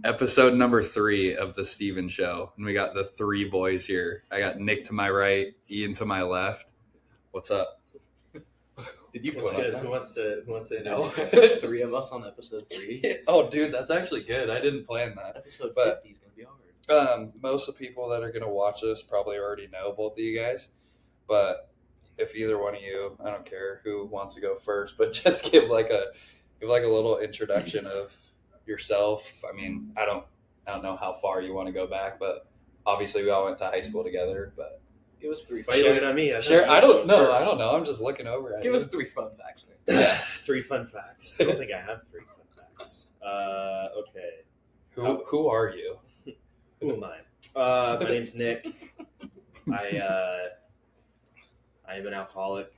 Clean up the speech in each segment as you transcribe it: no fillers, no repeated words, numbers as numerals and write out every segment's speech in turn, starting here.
Episode number 3 of the Steven Show, and we got the 3 boys here. I got Nick to my right, Ian to my left. What's up? Did you What's put good? on Who wants to No. introduce? 3 of us on episode 3. Oh, dude, that's actually good. I didn't plan that. Episode But- 50 is going to be hard. Most of the people that are going to watch this probably already know both of you guys, but if either one of you, I don't care who wants to go first, but just give like a little introduction of yourself. I mean, I don't know how far you want to go back, but obviously we all went to high school together. But Give us 3 Why are you looking at me? I don't know. I'm just looking over at Give you. us 3 fun facts, Nick. Yeah. 3 fun facts. I don't think I have 3 fun facts. Okay. Who are you? Who am I? My name's Nick. I am an alcoholic.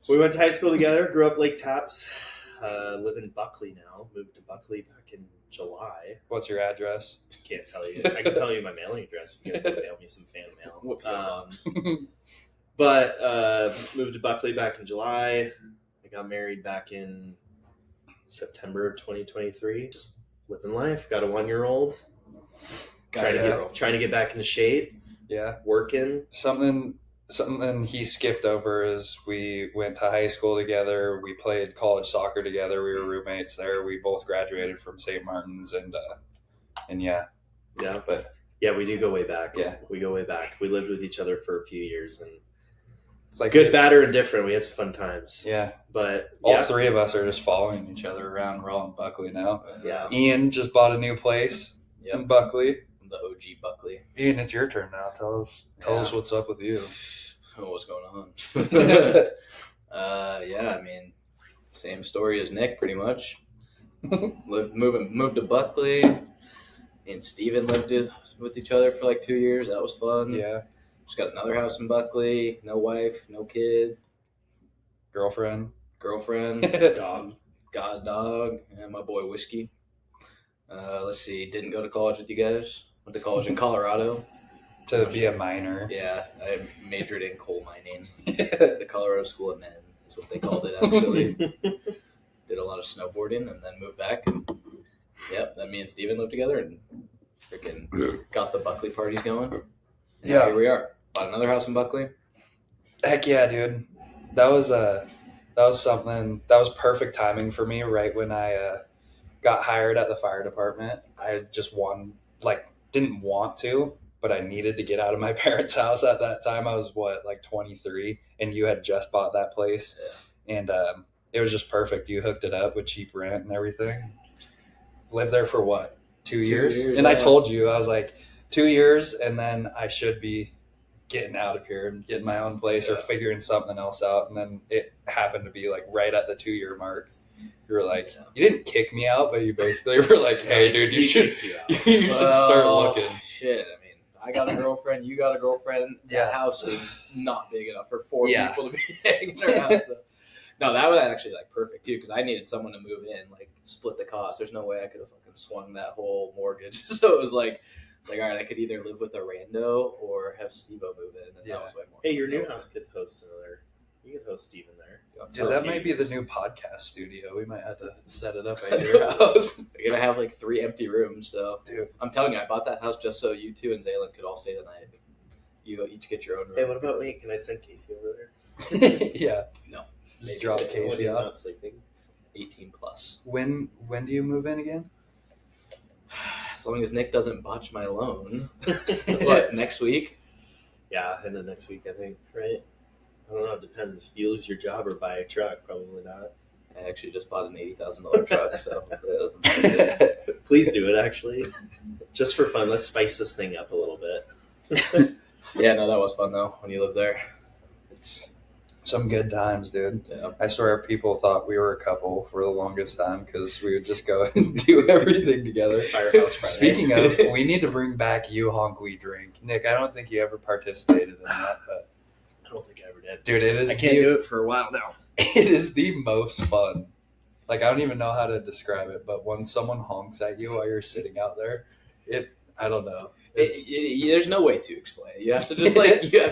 We went to high school together. Grew up Lake Taps. Live in Buckley now. Moved to Buckley back in July. What's your address? Can't tell you. I can tell you my mailing address if you guys want to mail me some fan mail. What P.O. box? But moved to Buckley back in July. I got married back in September of 2023. Just living life. Got a 1-year-old. Trying to get back into shape. Yeah. Working. Something he skipped over is we went to high school together. We played college soccer together. We were roommates there. We both graduated from St. Martin's, and yeah. Yeah. But Yeah, we do go way back. Yeah. We go way back. We lived with each other for a few years, and it's like good, bad, or indifferent. We had some fun times. Yeah. But All yeah. 3 of us are just following each other around. We're all in Buckley now. Yeah. Ian just bought a new place in Buckley. The OG Buckley. Ian, it's your turn now. Tell us what's up with you. What's going on? Yeah, I mean, same story as Nick, pretty much. Moved to Buckley. Me and Steven lived with each other for like 2 years. That was fun. Yeah. Just got another house in Buckley. No wife, no kid, Girlfriend. Dog. God dog, and my boy Whiskey. Let's see. Didn't go to college with you guys. Went to college in Colorado. To be a minor. Yeah, I majored in coal mining. The Colorado School of Men is what they called it, actually. Did a lot of snowboarding and then moved back. And, then me and Steven lived together and freaking got the Buckley parties going. Yeah. Here we are. Bought another house in Buckley. Heck yeah, dude. That was something that was perfect timing for me right when I got hired at the fire department. I just didn't want to, but I needed to get out of my parents' house at that time. I was 23, and you had just bought that place. Yeah. And it was just perfect. You hooked it up with cheap rent and everything. Lived there for 2 years? And I told you, I was like, 2 years, and then I should be getting out of here and getting my own place or figuring something else out. And then it happened to be right at the 2-year mark. You were like, you didn't kick me out, but you basically were like, hey, dude, you should start looking. Shit, I mean, I got a girlfriend, you got a girlfriend. Yeah. The house is not big enough for 4 Yeah. people to be hanging around. So. No, that was actually perfect too, because I needed someone to move in, split the cost. There's no way I could have fucking swung that whole mortgage. So it was like, all right, I could either live with a rando or have Steve-O move in. And that was way more Hey, your fun. new house could host another. You could host Steven there. Dude, that might be the new podcast studio. We might have to set it up at your house. We're gonna have 3 empty rooms. So Dude. I'm telling you, I bought that house just so you two and Zaylin could all stay the night. You each get your own room. Hey, what about me? Can I send Casey over there? Yeah. No. Just Maybe drop six. When Casey he's off. not sleeping. 18 plus. When do you move in again? As long as Nick doesn't botch my loan. What, next week? Yeah, end of next week, I think. Right? I don't know. It depends if you lose your job or buy a truck. Probably not. I actually just bought an $80,000 truck, so it doesn't matter. Please do it, actually. Just for fun. Let's spice this thing up a little bit. Yeah, no, that was fun, though, when you lived there. It's Some good times, dude. Yeah. I swear people thought we were a couple for the longest time because we would just go and do everything together. Firehouse Friday. Speaking of, we need to bring back You Honk We Drink. Nick, I don't think you ever participated in that, but I don't think I ever did. dude, I can't do it for a while now. It is the most fun. I don't even know how to describe it, but when someone honks at you while you're sitting out there, I don't know. There's no way to explain it. You have to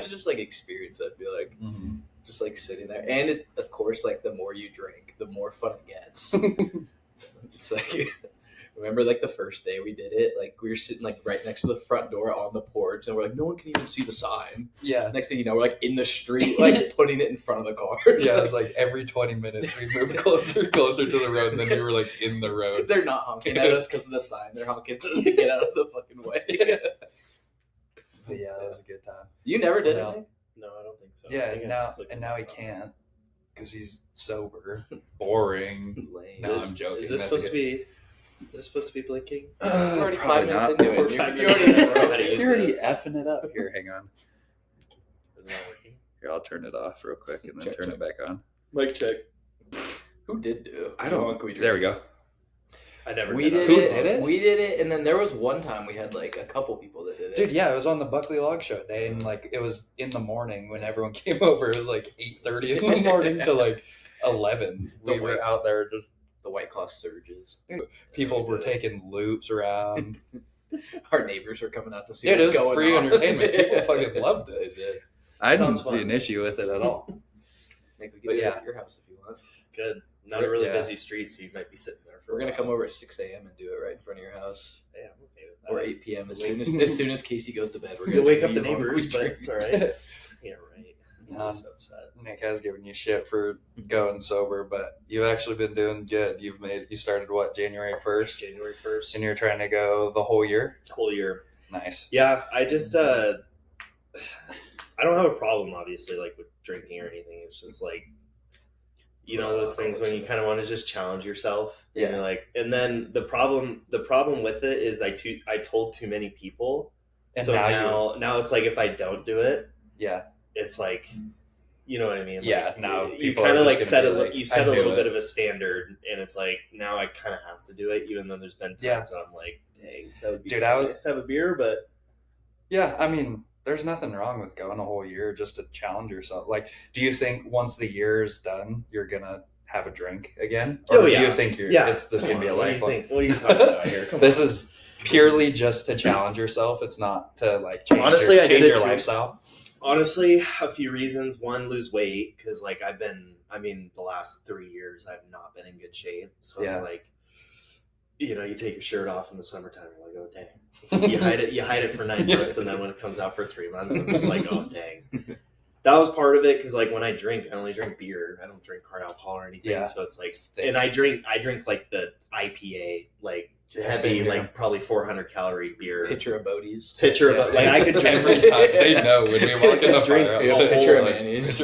just experience it. Be like, Mhm. just like sitting there. And it, of course, like the more you drink, the more fun it gets. It's like, remember like the first day we did it, like we were sitting like right next to the front door on the porch, and we're like, no one can even see the sign. Yeah. Next thing you know, we're like in the street, like putting it in front of the car. Yeah, it was like every 20 minutes we moved closer to the road, and then we were like in the road. They're not honking at us because of the sign. They're honking to get out of the fucking way. But yeah, that was a good time. You never did No. it? No, I don't think so. Yeah, I think I now just clicked and on now he the can't because he's sober. Boring. Lame. No, I'm joking. Is this That's supposed a to be? Is this supposed to be blinking? We're already probably 5 minutes not. into it. We're You- 5 you minutes already in. know How to use You're already this. effing it up. Here, hang on. Is it not working? Here, I'll turn it off real quick and then Check, turn check. it back on. Mic check. Who did do? I don't. How long can There we go. I never. We did Who it. did it? We did it, and then there was one time we had like a couple people that did it. Dude, yeah, it was on the Buckley Log Show day, and like it was in the morning when everyone came over. It was like 8:30 in the morning to like 11. We were out there. Just, the White Claw surges. people were taking loops around. Our neighbors were coming out to see Dude, it what's was going free on. entertainment. People fucking loved it. They did. I didn't Sounds see fun. an issue with it at all. Maybe we But could do it yeah. at your house if you want. Good. Not a really Yeah. busy street, so you might be sitting there for. We're a gonna while. come over at 6 a.m. and do it right in front of your house, Yeah, I'm okay with that. or 8 p.m. Wait. As soon as Casey goes to bed, we're You'll gonna wake up be the home. neighbors, We but drink. it's all right. Yeah, right. Um, I'm so upset. Nick has given you shit for going sober, but you've actually been doing good. You started what, January 1st, January 1st, and you're trying to go the whole year. whole year. Nice. Yeah, I just I don't have a problem, obviously, like with drinking or anything. It's just like, you know, those things when you kind of want to just challenge yourself. Yeah. And you're like, and then the problem with it is I told too many people. And So now now it's like if I don't do it, Yeah. it's like, you know what I mean? Like, Yeah, now you people kind are of just like gonna set be a like, you set I a knew little bit it. of a standard, and it's like now I kind of have to do it, even though there's been times Yeah. that I'm like, dang, that would be Dude, I was- nice to have a beer, but Yeah, I mean, there's nothing wrong with going a whole year just to challenge yourself. Like, do you think once the year is done, you're gonna have a drink again? Or Oh, do yeah. you think it's this gonna be a What do you lifelong? think? What are you talking about here? Come This on. is purely just to challenge yourself. It's not to like change Honestly, your, I did change it your too. lifestyle. Honestly, a few reasons. One, lose weight, because like the last 3 years I've not been in good shape. So it's Yeah. like, you know, you take your shirt off in the summertime, you're like, oh dang. You hide it for 9 months, and then when it comes out for 3 months, I'm just like, oh dang. That was part of it, because like when I drink, I only drink beer. I don't drink hard alcohol or anything. Yeah. So it's like, Thick. and I drink like the IPA, like Yeah, heavy, same here. like probably 400 calorie beer. Pitcher of Bodie's. Pitcher Yeah. of like I could drink Every time they know when we walk in the Drink fire. a Yeah, whole, pitcher of like, mayonnaise.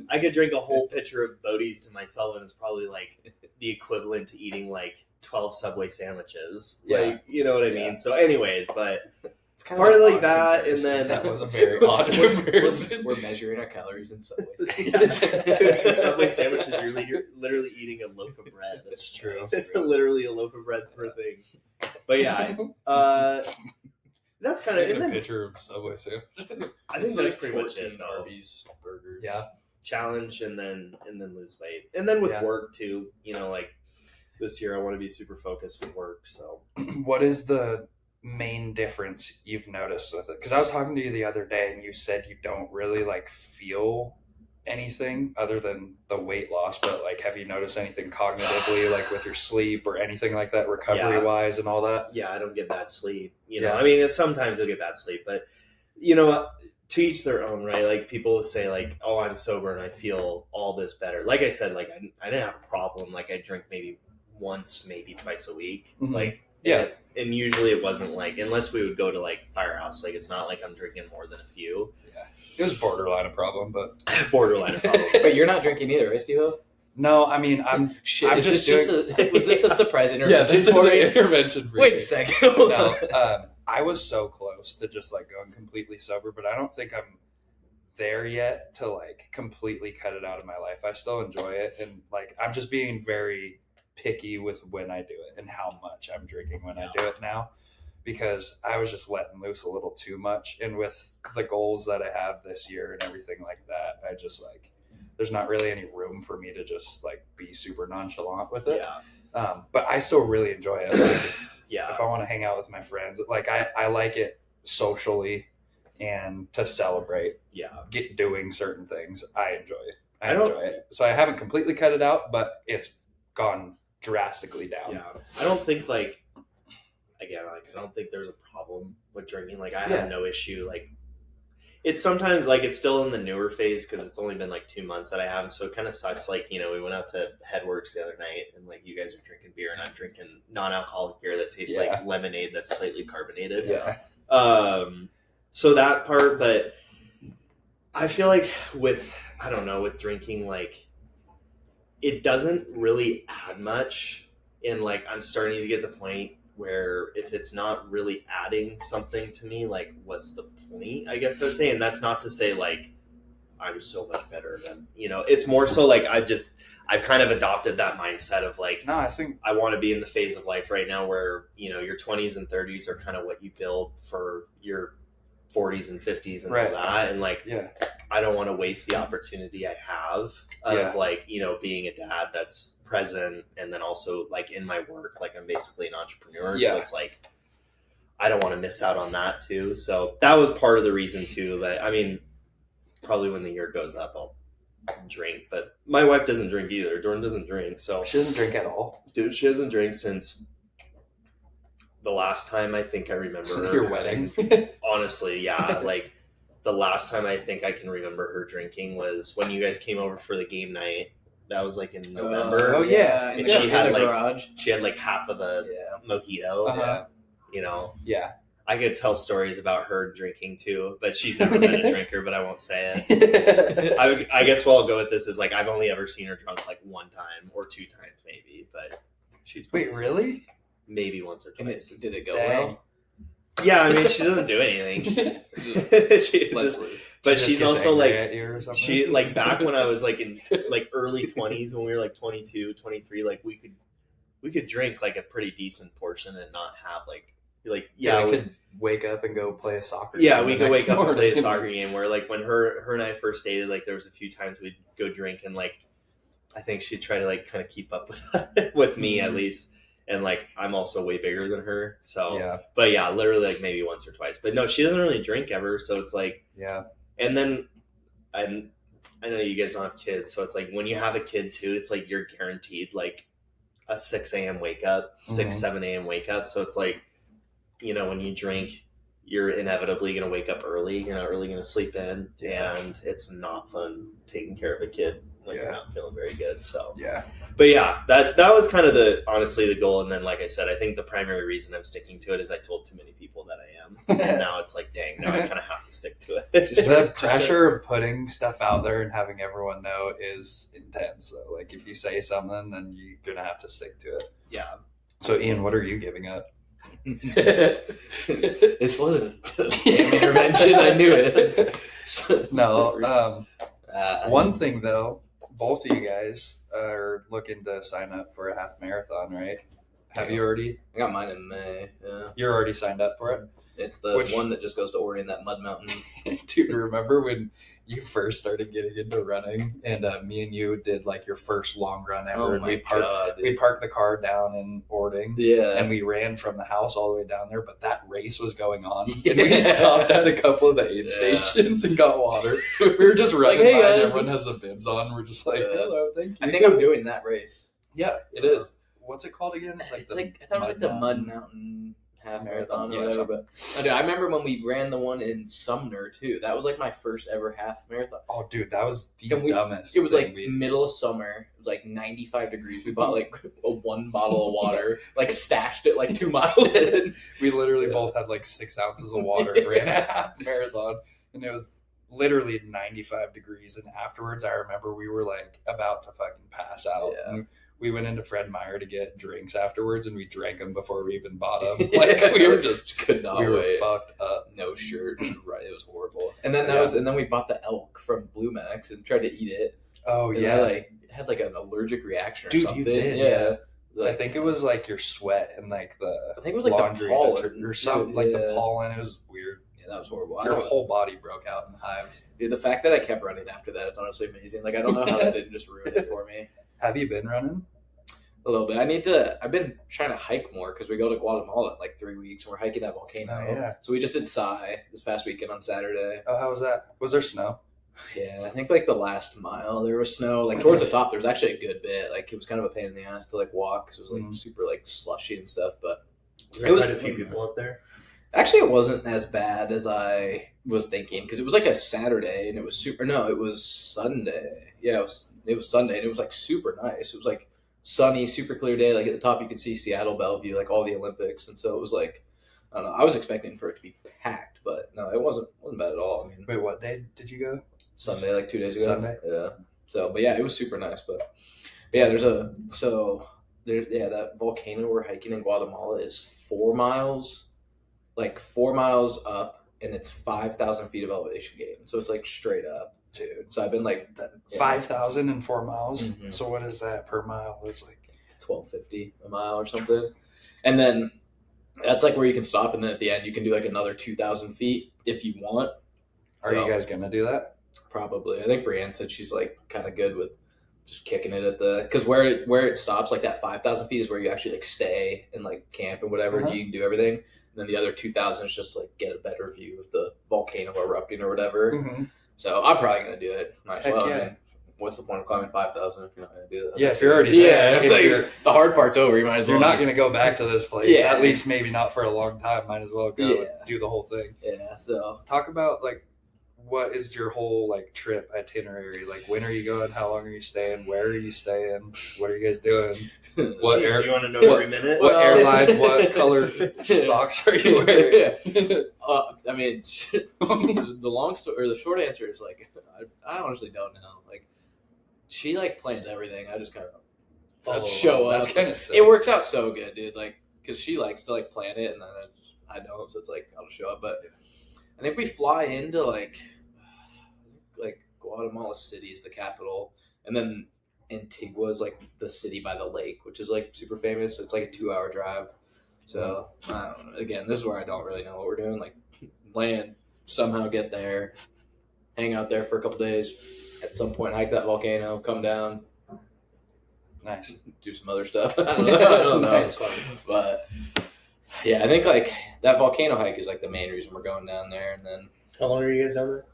I could drink a whole pitcher of Bodie's to myself, and it's probably like the equivalent to eating like 12 Subway sandwiches. Yeah. Like, you know what I Yeah. mean? So, anyways, but It's kind part of an like odd that, and comparison. then That was a very odd comparison. We're measuring our calories in Subway. Dude, Subway sandwiches, you're literally eating a loaf of bread. That's true. It's literally a loaf of bread per thing. But yeah, that's kind of, Taking and a then picture of Subway sandwich. I think It's that's like pretty much 14 it though. Arby's burgers. Yeah. Challenge and then lose weight, and then with Yeah. work too. You know, like this year I want to be super focused with work. So What is the main difference you've noticed with it? Because I was talking to you the other day, and you said you don't really like feel anything other than the weight loss. But like, have you noticed anything cognitively, like with your sleep or anything like that, recovery wise, and all that? yeah, I don't get bad sleep. You know, Yeah. I mean, sometimes I get bad sleep, but you know, to each their own, right? Like people say, like, "Oh, I'm sober and I feel all this better." Like I said, like I didn't have a problem. Like I drink maybe once, maybe twice a week. Mhm. Like Yeah. and usually it wasn't like, unless we would go to like Firehouse. Like it's not like I'm drinking more than a few. It was borderline a problem, but Borderline problem. But you're not drinking either, right, Steve-O? no, I mean, I'm Shit, I'm is just this was this a surprise intervention? this is for an me? intervention. For Wait you. a second. No, I was so close to just like going completely sober, but I don't think I'm there yet to like completely cut it out of my life. I still enjoy it, and like I'm just being very picky with when I do it and how much I'm drinking when I do it now, because I was just letting loose a little too much. And with the goals that I have this year and everything like that, I just like there's not really any room for me to just like be super nonchalant with it. Yeah. But I still really enjoy it. Like, Yeah. if I want to hang out with my friends, like I like it socially and to celebrate, Yeah. doing certain things. I enjoy I enjoy it. So I haven't completely cut it out, but it's gone drastically down. Yeah, I don't think like again, like I don't think there's a problem with drinking. Like I have no issue. Like it's sometimes like it's still in the newer phase because it's only been like 2 months that I have, so it kind of sucks. Like we went out to Headworks the other night, and like you guys are drinking beer, and I'm drinking non-alcoholic beer that tastes like lemonade that's slightly carbonated. Yeah. So that part, but I feel like with drinking, like it doesn't really add much, and like I'm starting to get the point where if it's not really adding something to me, like what's the point, I guess I would say. And that's not to say like I'm so much better than it's more so like I've kind of adopted that mindset of like, no, I think I want to be in the phase of life right now where your 20s and 30s are kind of what you build for your 40s and 50s and all that, and like I don't want to waste the opportunity I have of like being a dad that's present, and then also like in my work, like I'm basically an entrepreneur, so it's like I don't want to miss out on that too. So that was part of the reason too. But I mean, probably when the year goes up, I'll drink. But my wife doesn't drink either. Jordan doesn't drink, so she doesn't drink at all. Dude, she hasn't drank since the last time I think I remember your wedding. Honestly, yeah. Like the last time I think I can remember her drinking was when you guys came over for the game night. That was like in November. And she had the like garage. She had like half of a mojito. Yeah. I could tell stories about her drinking too, but she's never been a drinker. But I won't say it. I guess where I'll go with this is like I've only ever seen her drunk like 1 time or 2 times maybe, but she's really? Maybe once or twice. Did it go well? Yeah, I mean, she doesn't do anything. She's also like, she like back when I was like in like early 20s, when we were like 22, 23, like we could drink like a pretty decent portion and not have like we could wake up and go play a soccer game. Yeah, we could wake up and play a soccer game where like when her and I first dated, like there was a few times we'd go drink, and like I think she'd try to like kind of keep up with me at least. And like I'm also way bigger than her, so but yeah, literally like maybe once or twice. But no, she doesn't really drink ever, so it's like And then I know you guys don't have kids, so it's like when you have a kid too, it's like you're guaranteed like a 6 a.m. wake up, 7 a.m. wake up. So it's like when you drink, you're inevitably gonna wake up early. You're not really gonna sleep in, and it's not fun taking care of a kid when you're not feeling very good. So but yeah, that was kind of honestly the goal. And then like I said, I think the primary reason I'm sticking to it is I told too many people that I am, and now it's like, dang, now I kind of have to stick to it. The pressure of putting stuff out there and having everyone know is intense. So like if you say something, then you're gonna have to stick to it. Yeah. So Ian, what are you giving up? This wasn't a damn intervention. I knew it. No. One thing though, both of you guys are looking to sign up for a half marathon, right? Have you already? I got mine in May. Yeah. You're already signed up for it? It's the one that just goes to Oregon, that Mud Mountain. Dude, remember when you first started getting into running, and me and you did like your first long run ever, and we parked the car down in Ording, and we ran from the house all the way down there, but that race was going on, and we stopped at a couple of the aid stations and got water. We were just running by, and everyone has the bibs on, we're just like, hello, thank you. I think I'm doing that race. Yeah, it is. What's it called again? It's like I thought it was like the Mud Mountain half marathon or whatever, but I remember when we ran the one in Sumner too. That was like my first ever half marathon. Oh, dude, that was the dumbest. It was like middle of summer. It was like 95 degrees. We bought like a 1 bottle of water, like stashed it like 2 miles in. We literally both had like 6 ounces of water and ran a half marathon, and it was literally 95 degrees. And afterwards, I remember we were like about to fucking pass out. Yeah. We went into Fred Meyer to get drinks afterwards, and we drank them before we even bought them. Like we were just could not wait. We were fucked up. No shirt, right? It was horrible. And then and then we bought the elk from Blue Max and tried to eat it. Oh and yeah, I had like an allergic reaction or dude, something. You did, yeah. Like, I think it was like your sweat and like the I think it was like laundry the pollen or something, like the pollen. It was weird. Yeah, that was horrible. Your whole body broke out in hives. Dude, the fact that I kept running after that, it's honestly amazing. Like I don't know how that didn't just ruin it for me. Have you been running? A little bit. I've been trying to hike more because we go to Guatemala in like 3 weeks and we're hiking that volcano. Oh, yeah. So we just did Sai this past weekend on Saturday. Oh, how was that? Was there snow? Yeah, I think like the last mile there was snow. Like towards the top, there was actually a good bit. Like it was kind of a pain in the ass to like walk because it was like super like slushy and stuff. But there was quite a few people up there. Actually, it wasn't as bad as I was thinking because it was like a Saturday and it was super. No, it was Sunday. Yeah, it was Sunday and it was like super nice. It was like sunny, super clear day. Like at the top, you could see Seattle, Bellevue, like all the Olympics, and so it was like I don't know. I was expecting for it to be packed, but no, it wasn't bad at all. I mean, wait, what day did you go? Sunday, like 2 days ago. Sunday. Yeah. So, but yeah, it was super nice. But yeah, that volcano we're hiking in Guatemala is 4 miles. Like 4 miles up, and it's 5,000 feet of elevation gain. So it's like straight up, dude. So I've been like 5,000 and 4 miles. Mm-hmm. So what is that per mile? It's like $12.50 a mile or something. And then that's like where you can stop, and then at the end you can do like another 2,000 feet if you want. Are you guys gonna do that? Probably. I think Brienne said she's like kind of good with just kicking it at the because where it stops, like that 5,000 feet is where you actually like stay and like camp and whatever. And you can do everything. And then the other 2,000 is just like get a better view of the volcano erupting or whatever. Mm-hmm. So I'm probably gonna do it. Might as well. Yeah. I mean, what's the point of climbing 5,000 if you're not gonna do that? Yeah, if you're already there. Yeah, like, the hard part's over. You might as well. You're not gonna go back to this place. Yeah. At least maybe not for a long time. Might as well go and do the whole thing. Yeah. So talk about like what is your whole like trip itinerary? Like when are you going? How long are you staying? Where are you staying? What are you guys doing? What you want to know every minute? What airline? What color socks are you wearing? I mean, the long story or the short answer is like I honestly don't know. Like she like plans everything. I just kind of show up. That's kind of sick. It works out so good, dude. Like because she likes to like plan it, and then I don't. So it's like I'll just show up. But I think we fly into like Guatemala City is the capital, and then Antigua is like the city by the lake, which is like super famous. So it's like a 2-hour drive. So I don't know. Again, this is where I don't really know what we're doing. Like land, somehow get there, hang out there for a couple days. At some point, hike that volcano, come down. Nice. Do some other stuff. I don't know. Sounds fun. But yeah, I think like that volcano hike is like the main reason we're going down there. And then how long are you guys down there?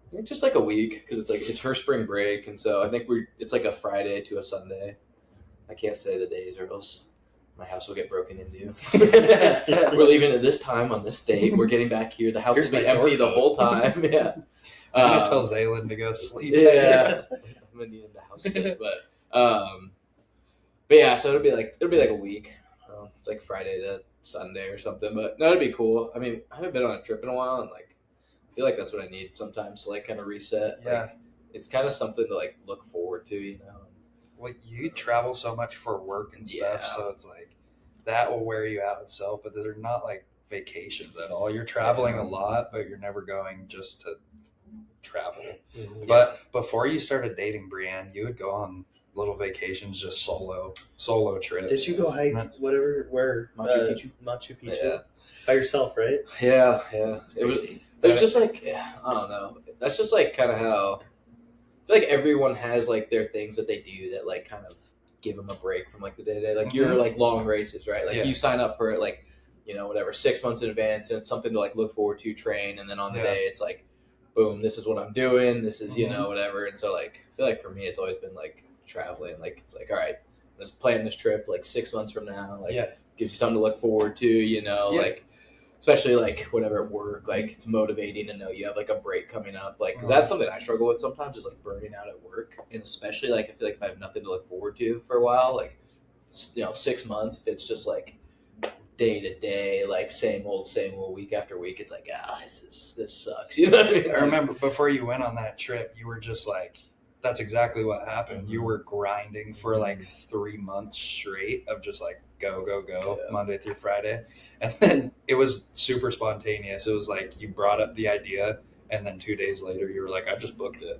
I think just like a week because it's her spring break, and so I think it's like a Friday to a Sunday. I can't say the days or else my house will get broken into. We're leaving at this time on this date. We're getting back here. The house will be empty the whole time. Yeah. I'm gonna tell Zaylin to go sleep. Yeah. I'm gonna need him to house sit, but yeah. So it'll be like a week. It's like Friday to Sunday or something. But no, it'd be cool. I mean, I haven't been on a trip in a while, and like I feel like that's what I need sometimes to like kind of reset. Yeah. Like, it's kind of something to like look forward to, you know. Well, you travel so much for work and stuff, so it's like that will wear you out itself. But they're not like vacations at all. You're traveling a lot, but you're never going just to travel. Mm-hmm. But before you started dating Brienne, you would go on little vacations, just solo trips. Did you go hike where Machu Picchu yeah. By yourself, right? Yeah. It was just like I don't know. That's just like kind of how I feel like everyone has like their things that they do that like kind of give them a break from like the day to day. Like your like long races, right? Like you sign up for it like, you know, whatever, 6 months in advance, and it's something to like look forward to, train, and then on the day it's like, boom, this is what I'm doing. This is, you know, whatever. And so like I feel like for me it's always been like traveling. Like it's like, all right, let's plan this trip like 6 months from now. Like gives you something to look forward to, you know, like especially like whatever at work, like it's motivating to know you have like a break coming up, like because that's something I struggle with sometimes is like burning out at work, and especially like I feel like if I have nothing to look forward to for a while, like 6 months, if it's just like day to day, like same old week after week, it's like this sucks, you know what I mean? I remember before you went on that trip, you were just like, that's exactly what happened. You were grinding for like 3 months straight of just like go Monday through Friday. And then it was super spontaneous. It was like you brought up the idea, and then 2 days later you were like, I just booked it.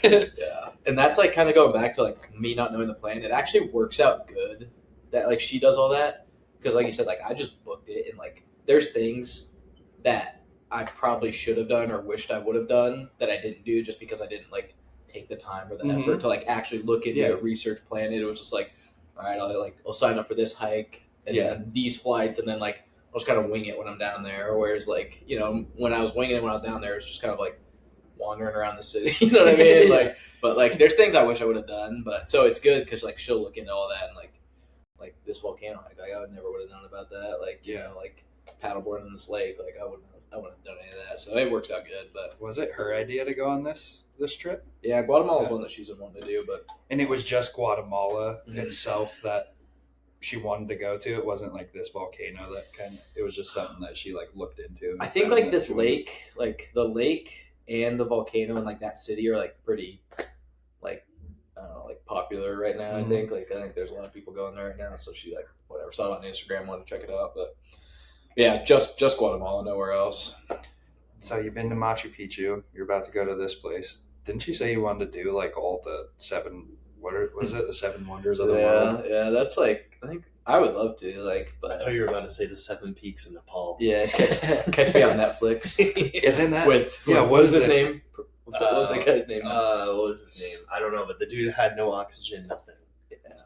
Yeah. And that's like kind of going back to like me not knowing the plan. It actually works out good that like she does all that, because like you said, like I just booked it, and like there's things that I probably should have done or wished I would have done that I didn't do just because I didn't like take the time or the effort to like actually look into it, research, plan it. It was just like, all right, I'll sign up for this hike and then these flights, and then like I'll just kind of wing it when I'm down there. Whereas like, you know, when I was winging it when I was down there, it's just kind of like wandering around the city. You know what I mean? Like, but like, there's things I wish I would have done. But so it's good because like she'll look into all that and like this volcano hike. Like I would never would have known about that. Like you know, like paddleboarding in this lake. Like I wouldn't have done any of that. So it works out good. But was it her idea to go on this trip? Yeah, Guatemala was one that she's been wanting to do. But and it was just Guatemala itself that she wanted to go to. It wasn't like this volcano that it was just something that she like looked into. I think like this lake, like the lake and the volcano and like that city are like pretty like I don't know, like popular right now. I think there's a lot of people going there right now. So she like whatever saw it on Instagram, wanted to check it out. But yeah, just Guatemala, nowhere else. So you've been to Machu Picchu. You're about to go to this place. Didn't you say you wanted to do like all the seven? Was it the seven wonders of the world? Yeah, that's like I think I would love to like. But I thought you were about to say the 7 peaks in Nepal. Yeah, catch me on Netflix. Isn't that what was his name? What was that guy's name? What was his name? I don't know, but the dude had no oxygen, nothing.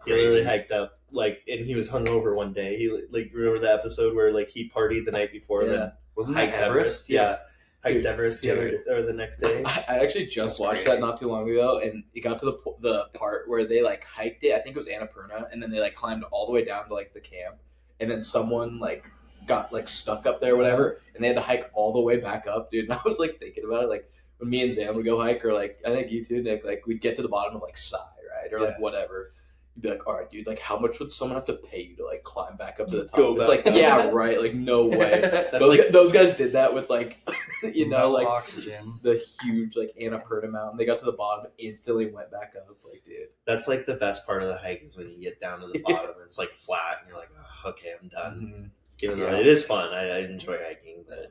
He literally hiked up and he was hungover one day. He like remember the episode where like he partied the night before and then wasn't hiked that Everest? Yeah. Hiked Everest the next day. I actually just watched that not too long ago, and it got to the part where they like hiked it. I think it was Annapurna, and then they like climbed all the way down to like the camp, and then someone like got like stuck up there or whatever, and they had to hike all the way back up, dude. And I was like thinking about it, like when me and Zam would go hike, or like I think you too, Nick, like we'd get to the bottom of like Sai, right, or like whatever. You'd be like, all right, dude, like how much would someone have to pay you to like climb back up to the top? It's like, yeah, right, like no way. Those guys did that with like, you know, no like oxygen. The huge like Annapurna mountain. They got to the bottom, and instantly went back up. Like, dude, that's like the best part of the hike is when you get down to the bottom. It's like flat, and you're like, oh, okay, I'm done. Mm-hmm. Even though it is fun, I enjoy hiking, but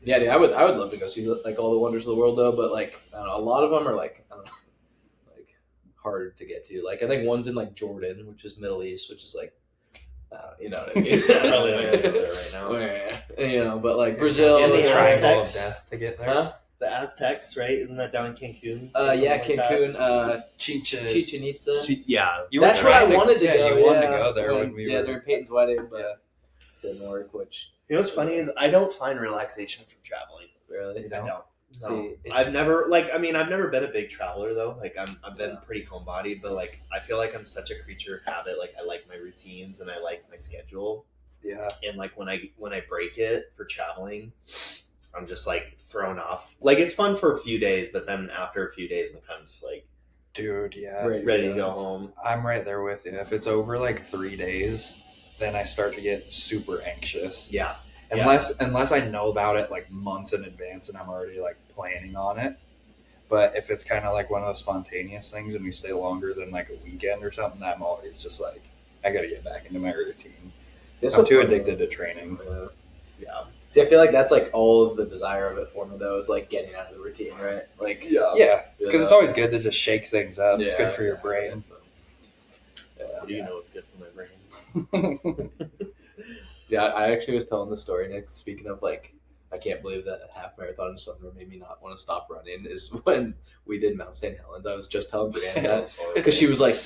yeah, dude, I would love to go see like all the wonders of the world though. But like, I don't know, a lot of them are like, I don't know, harder to get to. Like I think one's in like Jordan, which is Middle East, which is like you know what I mean? Probably not gonna go there right now. You know, but like Brazil and the triangle of death to get there. Huh? The Aztecs, right? Isn't that down in Cancun? Yeah, Cancun, Chichen Itza. Yeah, that's where I wanted to go. You wanted to go there when we were during Peyton's wedding, but didn't work. Which you know what's funny is I don't find relaxation from traveling. Really, I don't. No. See, I've never been a big traveler though. Like I've been pretty homebodied, but like I feel like I'm such a creature of habit. Like I like my routines and I like my schedule. Yeah. And like when I break it for traveling, I'm just like thrown off. Like it's fun for a few days, but then after a few days, I'm kind of just like, dude, yeah, ready to go home. I'm right there with you. If it's over like 3 days, then I start to get super anxious. Yeah. Unless I know about it like months in advance and I'm already like planning on it. But if it's kind of like one of those spontaneous things and we stay longer than like a weekend or something, I'm always just like, I got to get back into my routine. I'm too addicted to training. Yeah. See, I feel like that's like all of the desire of it for me though, is like getting out of the routine, right? Like, yeah, because it's always good to just shake things up. Yeah, it's good for your brain. What do you know? It's good for my brain. Yeah, I actually was telling the story, Nick, speaking of like, I can't believe that half marathon in summer made me not want to stop running is when we did Mount St. Helens. I was just telling Brianna that because she was like,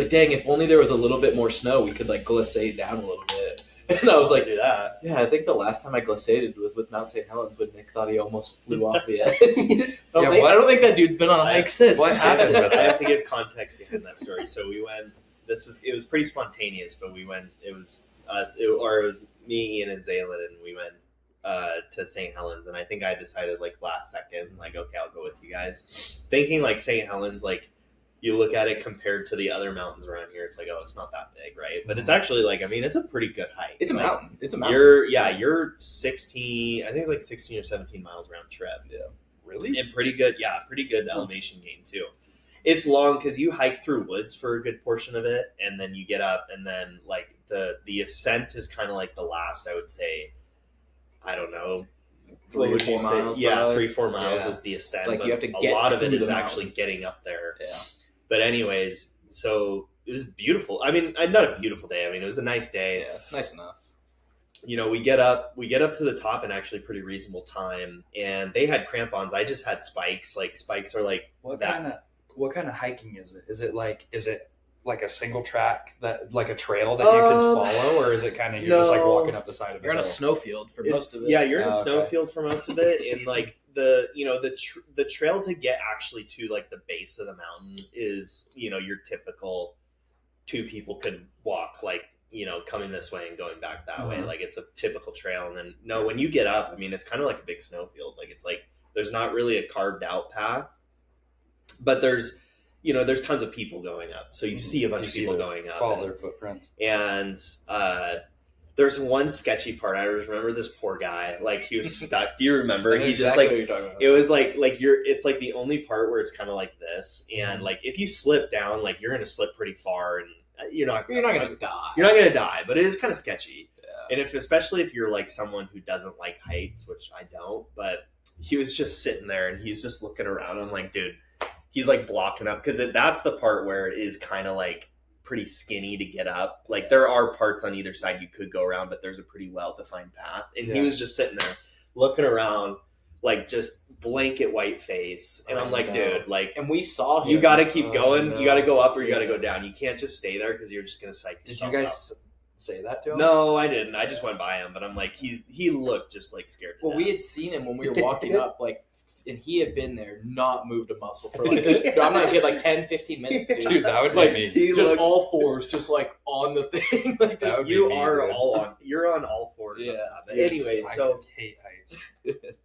dang, if only there was a little bit more snow, we could like glissade down a little bit. And I was like, do that. Yeah, I think the last time I glissaded was with Mount St. Helens when Nick thought he almost flew off the edge. I don't think that dude's been on a hike since. What happened with that? I have to give context behind that story. So we went. It was pretty spontaneous, but we went. It was us, it was me, Ian, and Zaylin, and we went to St. Helens. And I think I decided like last second, like, okay, I'll go with you guys. Thinking like St. Helens, like you look at it compared to the other mountains around here, it's like, oh, it's not that big, right? But it's actually like, I mean, it's a pretty good hike. It's a like, mountain. It's a mountain. You're 16. I think it's like 16 or 17 miles round trip. Yeah. Really? And pretty good elevation gain too. It's long because you hike through woods for a good portion of it, and then you get up, and then like the ascent is kind of like the last, I would say, I don't know, 3 or 4 miles. Yeah, probably. 3-4 miles is the ascent. Like but you have to get a lot of it to is the actually mountain. getting up there. Yeah. But anyways, so it was beautiful. I mean, not a beautiful day. I mean, it was a nice day. Yeah, nice enough. You know, we get up to the top in actually pretty reasonable time, and they had crampons. I just had spikes. Like spikes are like What kind of hiking is it? Is it like a single track like a trail that you could follow, or is it kind of you're just like walking up the side of it? You're in a snowfield for most of it. Yeah, you're in a snowfield for most of it, and like the trail to get actually to like the base of the mountain is your typical 2 people could walk, like coming this way and going back that way. Like it's a typical trail, and then when you get up, I mean it's kind of like a big snowfield. Like it's like there's not really a carved out path, but there's tons of people going up. So you see a bunch of people going up. Follow their footprints. And there's one sketchy part. I remember this poor guy, like he was stuck. Do you remember? He just like, it was like it's like the only part where it's kind of like this. And like, if you slip down, like you're going to slip pretty far and you're not going to die. You're not going to die, but it is kind of sketchy. Yeah. And especially if you're like someone who doesn't like heights, which I don't, but he was just sitting there and he's just looking around. I'm like, dude, he's like blocking up because that's the part where it is kind of like pretty skinny to get up. Like there are parts on either side you could go around, but there's a pretty well-defined path. And he was just sitting there looking around, like just blanket white face. And I'm like, dude, like, and we saw him. You got to keep going. No. You got to go up or you got to go down. You can't just stay there because you're just going to psych yourself. Did you guys say that to him? No, I didn't. I just went by him, but I'm like, he looked just like scared to death. We had seen him when we were walking up, like, and he had been there, not moved a muscle for like, I'm not kidding, like 10, 15 minutes. Dude, that would be me. Just all fours, just like on the thing. Like, that would you're on all fours. Yeah. But anyway, so I hate heights.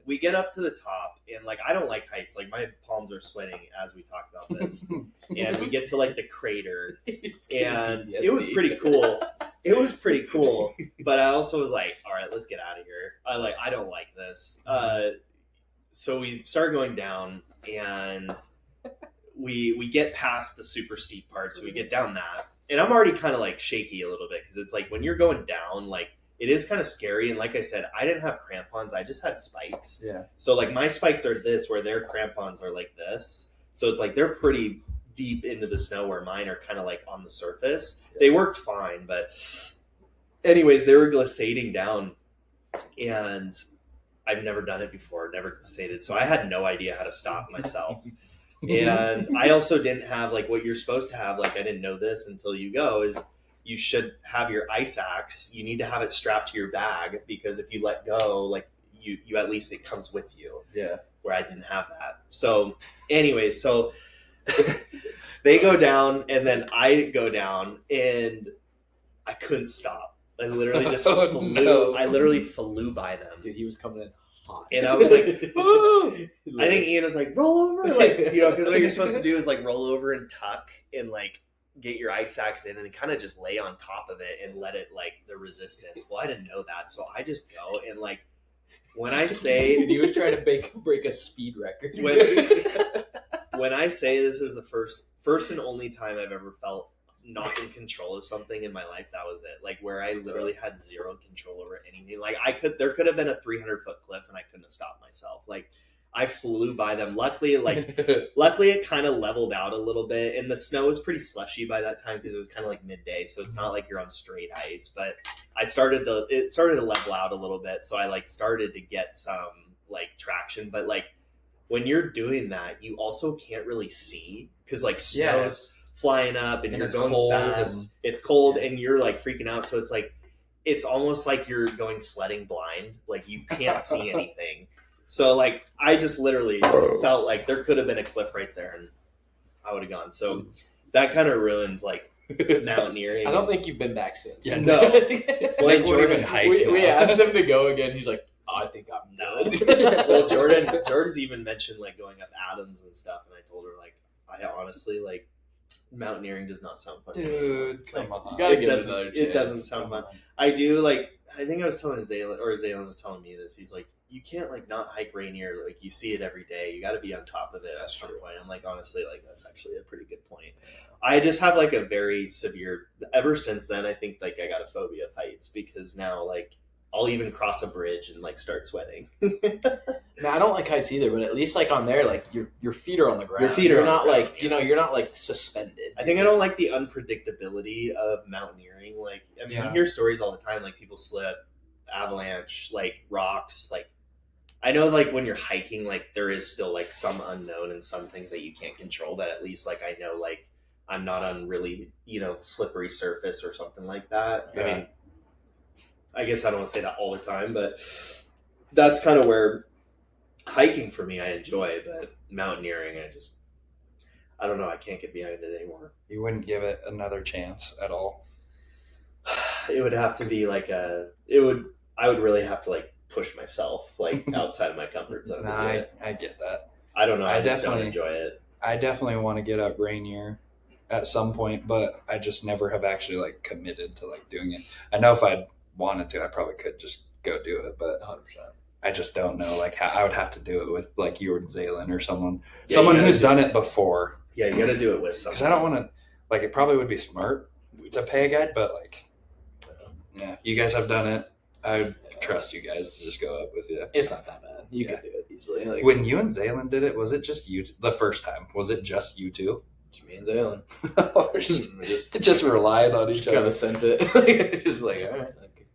We get up to the top, and like I don't like heights. Like my palms are sweating as we talk about this. And we get to like the crater, and it was pretty cool. It was pretty cool, but I also was like, all right, let's get out of here. I don't like this. So we started going down, and we get past the super steep part, so we get down that. And I'm already kind of like shaky a little bit because it's like when you're going down, like it is kind of scary. And like I said, I didn't have crampons, I just had spikes. Yeah. So like my spikes are this, where their crampons are like this. So it's like they're pretty deep into the snow where mine are kind of like on the surface. Yeah. They worked fine, but anyways, they were glissading down, and I've never done it before, never glissaded. So I had no idea how to stop myself. And I also didn't have like what you're supposed to have. Like I didn't know this until you go is you should have your ice axe. You need to have it strapped to your bag because if you let go, like you at least it comes with you. Yeah. Where I didn't have that. So anyways, so they go down and then I go down and I couldn't stop. I literally just flew. No. I literally flew by them. Dude, he was coming in hot. And I was like, woo! I think Ian was like, roll over. Like, because what you're supposed to do is like roll over and tuck and like get your ice axe in and kind of just lay on top of it and let it like the resistance. Well, I didn't know that. So I just go and like, when I say. Dude, he was trying to break a speed record. When I say this is the first and only time I've ever felt not in control of something in my life, that was it. Like where I literally had zero control over anything. Like there could have been a 300-foot cliff and I couldn't have stopped myself. Like I flew by them. Luckily it kind of leveled out a little bit, and the snow was pretty slushy by that time because it was kind of like midday, so it's not like you're on straight ice. But it started to level out a little bit, so I like started to get some like traction. But like when you're doing that, you also can't really see because like snow's flying up and you're going fast. It's cold and you're like freaking out. So it's like, it's almost like you're going sledding blind. Like you can't see anything. So like, I just literally felt like there could have been a cliff right there and I would have gone. So that kind of ruins like mountaineering. I don't think you've been back since. Yeah, no. Like Jordan we asked him to go again. He's like, I think I'm good. Well, Jordan's even mentioned like going up Adams and stuff. And I told her like, I honestly like, mountaineering does not sound fun. Dude, come on. It doesn't sound fun. I do like, I think I was telling Zaylen was telling me this. He's like, you can't like not hike Rainier. Like you see it every day. You got to be on top of it at some point. I'm like, honestly, like that's actually a pretty good point. I just have like a very severe, ever since then, I think like I got a phobia of heights because now like I'll even cross a bridge and like start sweating. Man, I don't like heights either, but at least like on there, like your feet are on the ground. Your feet are not like you're not like suspended. I think I don't like the unpredictability of mountaineering. Like I mean, you hear stories all the time, like people slip, avalanche, like rocks. Like I know, like when you're hiking, like there is still like some unknown and some things that you can't control. But at least like I know, like I'm not on really, slippery surface or something like that. Yeah. I mean, I guess I don't want to say that all the time, but that's kind of where hiking for me I enjoy, but mountaineering I don't know, I can't get behind it anymore. You wouldn't give it another chance at all? It would have to be like I would really have to like push myself like outside of my comfort zone. Nah, I get that. I don't know. I just don't enjoy it. I definitely want to get up Rainier at some point, but I just never have actually like committed to like doing it. I know if I wanted to, I probably could just go do it, but 100%. I just don't know like how I would have to do it with like you or Zaylen or someone Yeah, who's done it before. Yeah, you got to do it with someone. Because I don't want to like it probably would be smart to pay a guide, but like yeah, you guys have done it. I would trust you guys to just go up with you. It's not that bad. You can do it easily. Like, when you and Zaylen did it, was it just you the first time? Was it just you two? Just me and Zaylen. We just relied on each other. Kind of sent it. It's just like, all right. Like,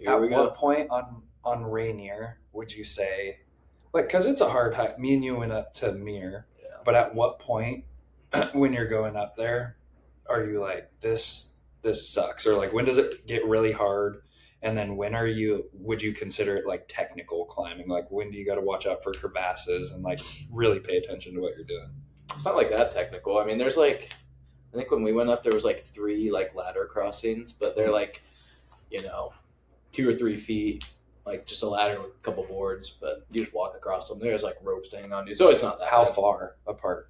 At what point on Rainier would you say, like, because it's a hard hike. Me and you went up to Muir, but at what point when you're going up there, are you like this sucks, or like when does it get really hard? And then when would you consider it like technical climbing? Like when do you got to watch out for crevasses and like really pay attention to what you're doing? It's not like that technical. I mean, there's like, I think when we went up, there was like 3 like ladder crossings, but they're like, 2 or 3 feet, like just a ladder with a couple boards, but you just walk across them. There's like ropes hanging on you. So it's not that How bad. far apart?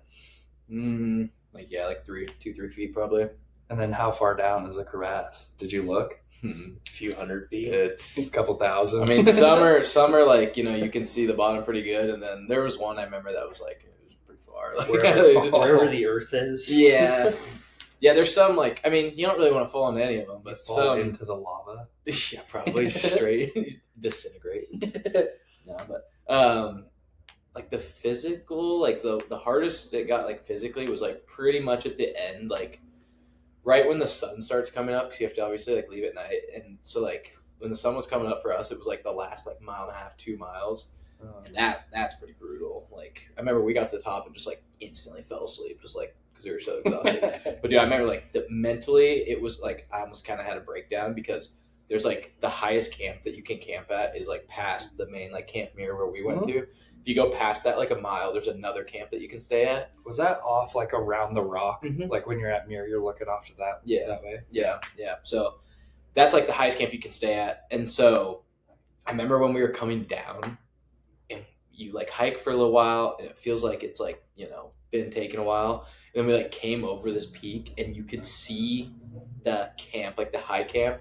Like 2-3 feet probably. And then how far down is the crevasse? Did you look? A few hundred feet. It's a couple thousand. I mean, summer, like, you can see the bottom pretty good. And then there was one I remember that was like, it was pretty far. Like, wherever the earth is. Yeah. Yeah, there's some, like, I mean, you don't really want to fall into any of them, but fall into the lava. Yeah, probably straight disintegrate. No, but like the physical, like the hardest it got like physically was like pretty much at the end, like right when the sun starts coming up, because you have to obviously like leave at night, and so like when the sun was coming up for us, it was like the last like 1.5 2 miles, and that's pretty brutal. Like I remember we got to the top and just like instantly fell asleep, just like because we were so exhausted. But dude, I remember like mentally it was like I almost kind of had a breakdown because there's like the highest camp that you can camp at is like past the main like Camp Muir where we went to. If you go past that like a mile, there's another camp that you can stay at. Was that off like around the rock? Mm-hmm. Like when you're at Muir, you're looking off to that that way? Yeah. So that's like the highest camp you can stay at. And so I remember when we were coming down and you like hike for a little while and it feels like it's like, been taking a while. And then we like came over this peak and you could see the camp, like the high camp,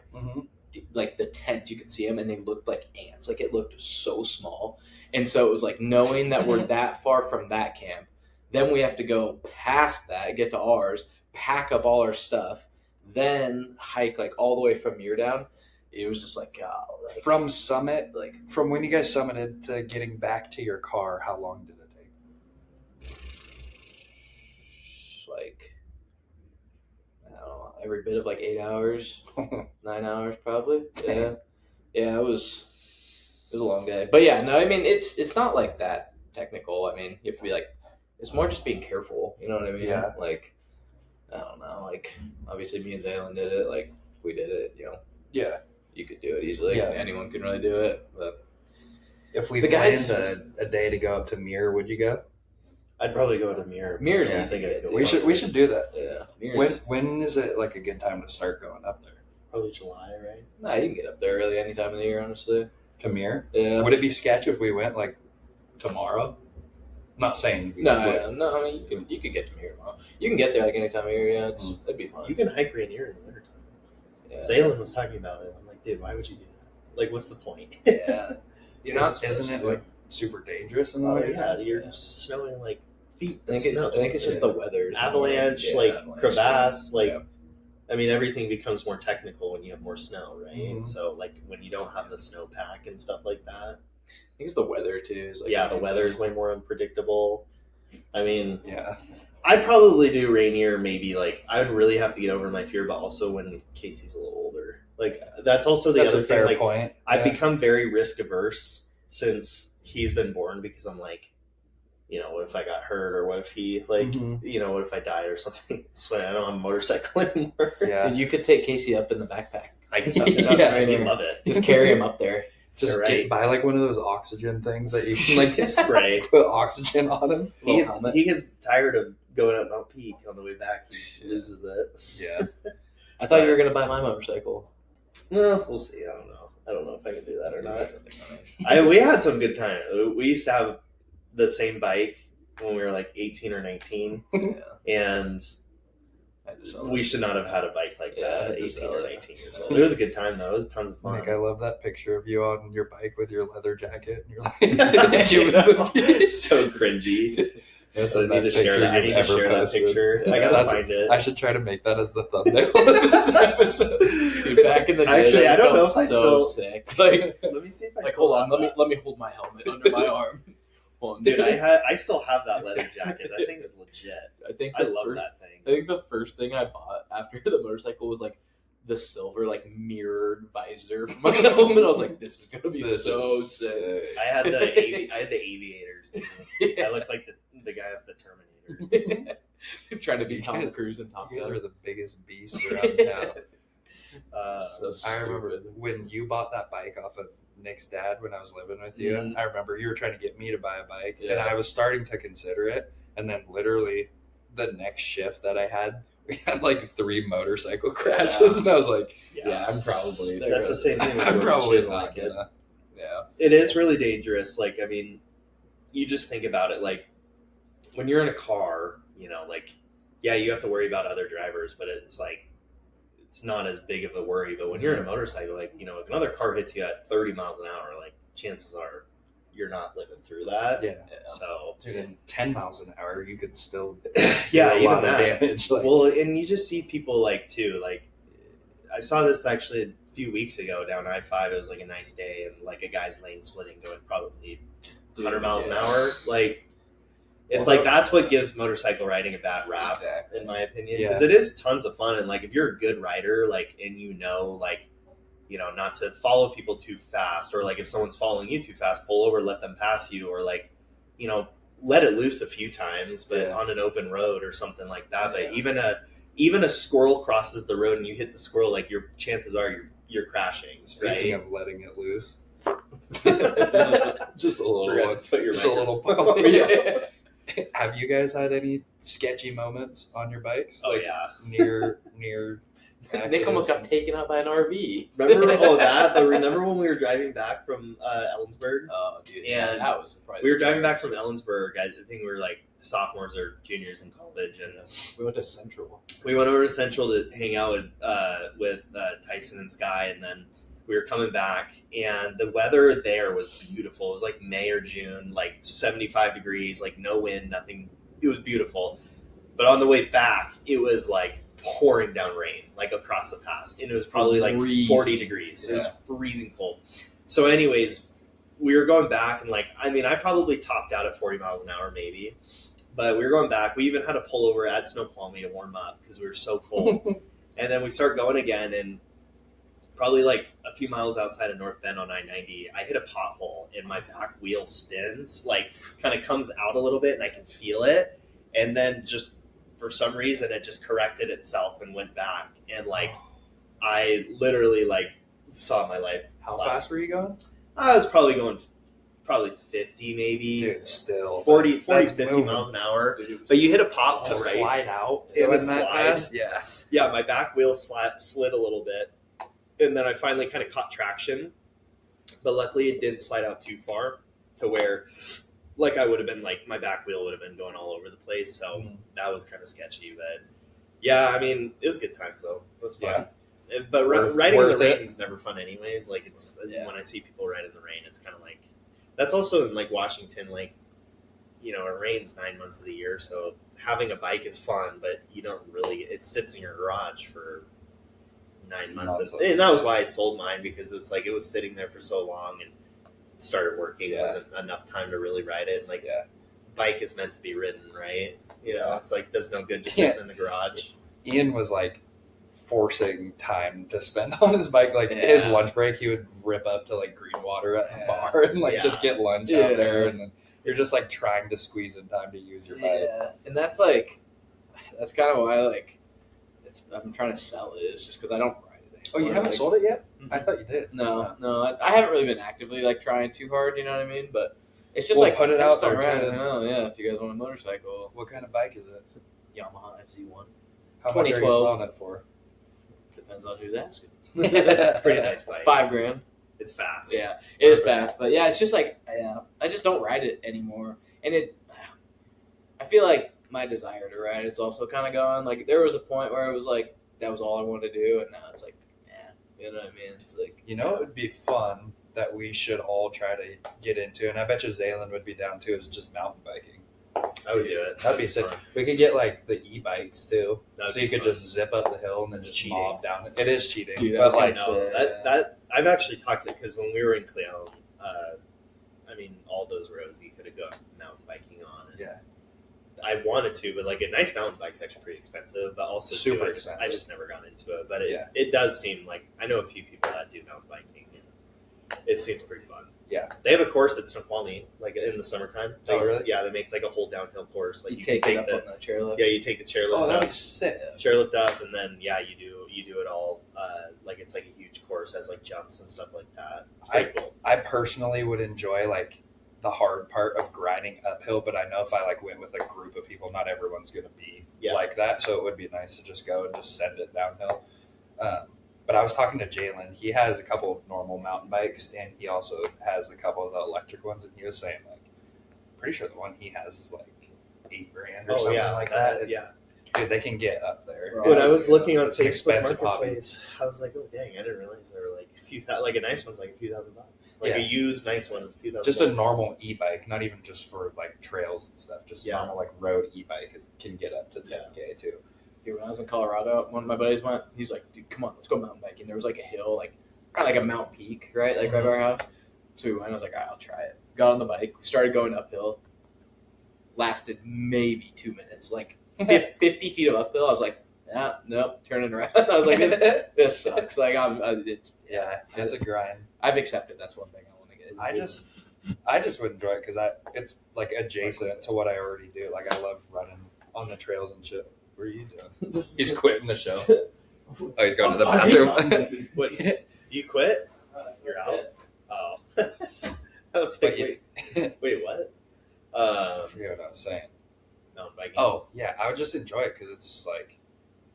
like the tents, you could see them and they looked like ants. Like it looked so small. And so it was like knowing that we're that far from that camp, then we have to go past that, get to ours, pack up all our stuff, then hike like all the way from Muir down. It was just like, from summit, like from when you guys summited to getting back to your car, how long did it take? Like, I don't know, every bit of like 8 hours, 9 hours probably. Yeah, it was a long day. But yeah, no, I mean it's not like that technical. I mean, you have to be like, it's more just being careful. You know what I mean? Yeah. Like, I don't know. Like, obviously, me and Zaylen did it. Like, we did it. Yeah. You could do it easily. Yeah. Anyone can really do it. But if we planned a day to go up to Muir, would you go? I'd probably go to Muir. Muir's we should do that. Yeah. When is it like a good time to start going up there? Probably July, right? Nah, you can get up there early any time of the year, honestly. To Muir? Yeah. Would it be sketchy if we went like tomorrow? I'm not saying no. I mean, you could get to Muir tomorrow. You can get there like any time of year. Yeah, it'd be fun. You can hike Rainier in the wintertime. Yeah. Zaylen was talking about it. I'm like, dude, why would you do that? Like, what's the point? Yeah. Isn't it like super dangerous in the winter? Yeah, you're snowing like feet. I think it's just the weather. Avalanche, crevasse, I mean, everything becomes more technical when you have more snow, right? Mm-hmm. So, like, when you don't have the snowpack and stuff like that. I think it's the weather, too. The weather is way more unpredictable. I mean, yeah. I'd probably do Rainier maybe, like, I would really have to get over my fear, but also when Casey's a little older. Like, that's also the other thing. Like, point. I've become very risk averse since he's been born because I'm like, what if I got hurt, or what if he what if I died or something? So I don't have a motorcycle anymore. Yeah. And you could take Casey up in the backpack. I can set it up. Yeah, I love it. Just carry him up there. Just Right. buy like one of those oxygen things that you can like spray. put oxygen on him. He gets tired of going up Mount Peak on the way back. He loses it. Yeah. I thought you were gonna buy my motorcycle. Well, we'll see. I don't know if I can do that or not. We had some good time. We used to have the same bike when we were like 18 or 19, and we should not have had a bike like that at 18 or 19 years old. It was a good time though. It was tons of fun. Like, I love that picture of you on your bike with your leather jacket, and you're like, so cringy. That's I the need to best share picture that. I you've need to ever share that posted. picture. I gotta find it. I should try to make that as the thumbnail of this episode. Dude, back in the day, Actually, I don't know if I so still sick. Like, let me see if I like still hold on, have let me hold my helmet under my arm. Hold on, Dude, I still have that leather jacket. That thing is legit. I love that thing. I think the first thing I bought after the motorcycle was like the silver like mirrored visor for my helmet. I was like, this is gonna be so sick. I had the aviators too. Yeah. I looked like the guy of the Terminator. Trying to be Tom Cruise and Top You guys Gun. are the biggest beasts around town. So I remember stupid. when you bought that bike off of Nick's dad when I was living with you. Mhm. I remember you were trying to get me to buy a bike, and Yeah. I was starting to consider it. And then literally the next shift that I had, we had like 3 motorcycle crashes, and I was like, Yeah. I'm probably That's the same thing with I'm road. probably She's not like it. gonna. Yeah. It is really dangerous. Like, I mean, you just think about it. Like, when you're in a car, like, yeah, you have to worry about other drivers, but it's like, it's not as big of a worry. But when you're in a motorcycle, like, if another car hits you at 30 miles an hour, like, chances are you're not living through that. Yeah. So, Dude, in 10 miles an hour, you could still yeah, do a even lot of that. damage. Like, Well, and you just see people like too. Like, I saw this actually a few weeks ago down I-5. It was like a nice day, and like a guy's lane splitting going probably 100 miles an hour. Like, it's like that's what gives motorcycle riding a bad rap, Exactly. in my opinion, Yeah. because it is tons of fun. And like, if you're a good rider, like, and like, not to follow people too fast, or like if someone's following you too fast, pull over, let them pass you, or like, let it loose a few times, but on an open road or something like that. But even a squirrel crosses the road and you hit the squirrel, like, your chances are you're crashing. speaking Right? of letting it loose, Just a little Forgot one. Put your just a little pop. Yeah. Have you guys had any sketchy moments on your bikes? Oh Like, yeah. near Nick almost got taken out by an RV. Remember that? But remember when we were driving back from Ellensburg? Oh, dude, And that was surprising. We were driving back from Ellensburg. I think we were like sophomores or juniors in college, and We went to Central. we went over to Central to hang out with Tyson and Sky, and then we were coming back, and the weather there was beautiful. It was like May or June, like 75 degrees, like no wind, nothing. It was beautiful. But on the way back, it was like pouring down rain, like across the pass, and it was probably like Freezing. 40 degrees. It was freezing cold. So anyways, we were going back, and like, I mean, I probably topped out at 40 miles an hour maybe, but we were going back. We even had to pull over at Snoqualmie to warm up because we were so cold. And then we start going again, and probably like a few miles outside of North Bend on I-90, I hit a pothole and my back wheel spins, like kind of comes out a little bit, and I can feel it. And then just for some reason, it just corrected itself and went back. And like, I literally like saw my life. How flash. fast were you going? I was probably going 50 maybe. Dude, still 40, that's 50 moving. miles an hour. But you hit a pothole, To right? slide out. It going was that slide. fast? Yeah. Yeah, my back wheel slid a little bit, and then I finally kind of caught traction, but luckily it didn't slide out too far to where, like, I would have been, like, my back wheel would have been going all over the place, so that was kind of sketchy. But yeah, I mean, it was good times though. It was fun. But riding in the rain is never fun anyways. Like, it's when I see people ride in the rain, it's kind of like, that's also in like Washington, like, it rains 9 months of the year, so having a bike is fun, but you don't really, it sits in your garage for 9 months. And that was why I sold mine, because it's like, it was sitting there for so long and started working. It wasn't enough time to really ride it. And like, bike is meant to be ridden, right? It's like, does no good just sitting in the garage. Ian was like forcing time to spend on his bike. Like his lunch break, he would rip up to like Greenwater at the bar and like just get lunch out there. And then You're just like trying to squeeze in time to use your bike. Yeah, and that's kind of why I'm trying to sell it. It's just because I don't ride it anymore. Oh, you haven't sold it yet? Mm-hmm. I thought you did. No, I haven't really been actively like trying too hard. You know what I mean? But it's just Well, like put it I out just don't there, ride it. too. I know, yeah. If you guys want a motorcycle, What kind of bike is it? Yamaha FZ1. How much are you 2012. selling it for? Depends on who's asking. It's a pretty nice bike. $5,000. It's fast. Yeah, it is fast, but yeah, it's just like I just don't ride it anymore, and I feel like my desire to ride it's also kind of gone. Like there was a point where it was like that was all I wanted to do, and now it's like, you know what I mean? It's like it would be fun that we should all try to get into, and I bet you Zaylen would be down too. Is just mountain biking. I would do it. That'd be sick. We could get like the e-bikes too, That'd so you be could fun. just zip up the hill and then It's just cheating. mob down it. It is cheating, Dude, but that's like No, that I've actually talked to because when we were in Cleon, I mean, all those roads you could have gone mountain biking on. And Yeah. I wanted to, but like a nice mountain bike's actually pretty expensive, but also Super too, expensive. I just never got into it. But Yeah. it does seem like I know a few people that do mountain biking, and it seems pretty fun. Yeah. They have a course at Snoqualmie, like in the summertime. Oh, really? Yeah, they make like a whole downhill course. Like you take it up the on the chairlift. yeah, you take the chairlift oh, that'd be up, sick. chairlift up, and then you do it all. Like it's like a huge course, has like jumps and stuff like that. It's pretty cool. I personally would enjoy like the hard part of grinding uphill, but I know if I like went with a group of people, not everyone's going to be like that. So it would be nice to just go and just send it downhill. But I was talking to Jalen. He has a couple of normal mountain bikes, and he also has a couple of the electric ones. And he was saying like, pretty sure the one he has is like $8,000 or something like that. It's, yeah. dude, they can get up there. When I was looking on It's an Facebook expensive hobby. Marketplace, I was like, "Oh dang! I didn't realize there were like a few like a nice one's like a few $1,000. Like a used nice one is a few $1,000. Just a normal e-bike, not even just for like trails and stuff. Just Yeah. normal like road e-bike can get up to 10K too. Dude, when I was in Colorado, one of my buddies went. He's like, "Dude, come on, let's go mountain biking." There was like a hill, like kind of like a Mount Peak, right, like right by our house. So we went. I was like, "All right, I'll try it." Got on the bike, started going uphill. Lasted maybe 2 minutes, like 50 feet of uphill. I was like, nope, turning around. I was like, this sucks. Like it's a grind. I've accepted. That's one thing I want to get into. I just would enjoy it because it's like adjacent to what I already do. Like I love running on the trails and shit. What are you doing? He's quitting the show. Oh, he's going to the bathroom. What? Do you quit? You're out. Oh, I was like, wait, what? I forget what I was saying. Mountain biking. Oh yeah, I would just enjoy it because it's like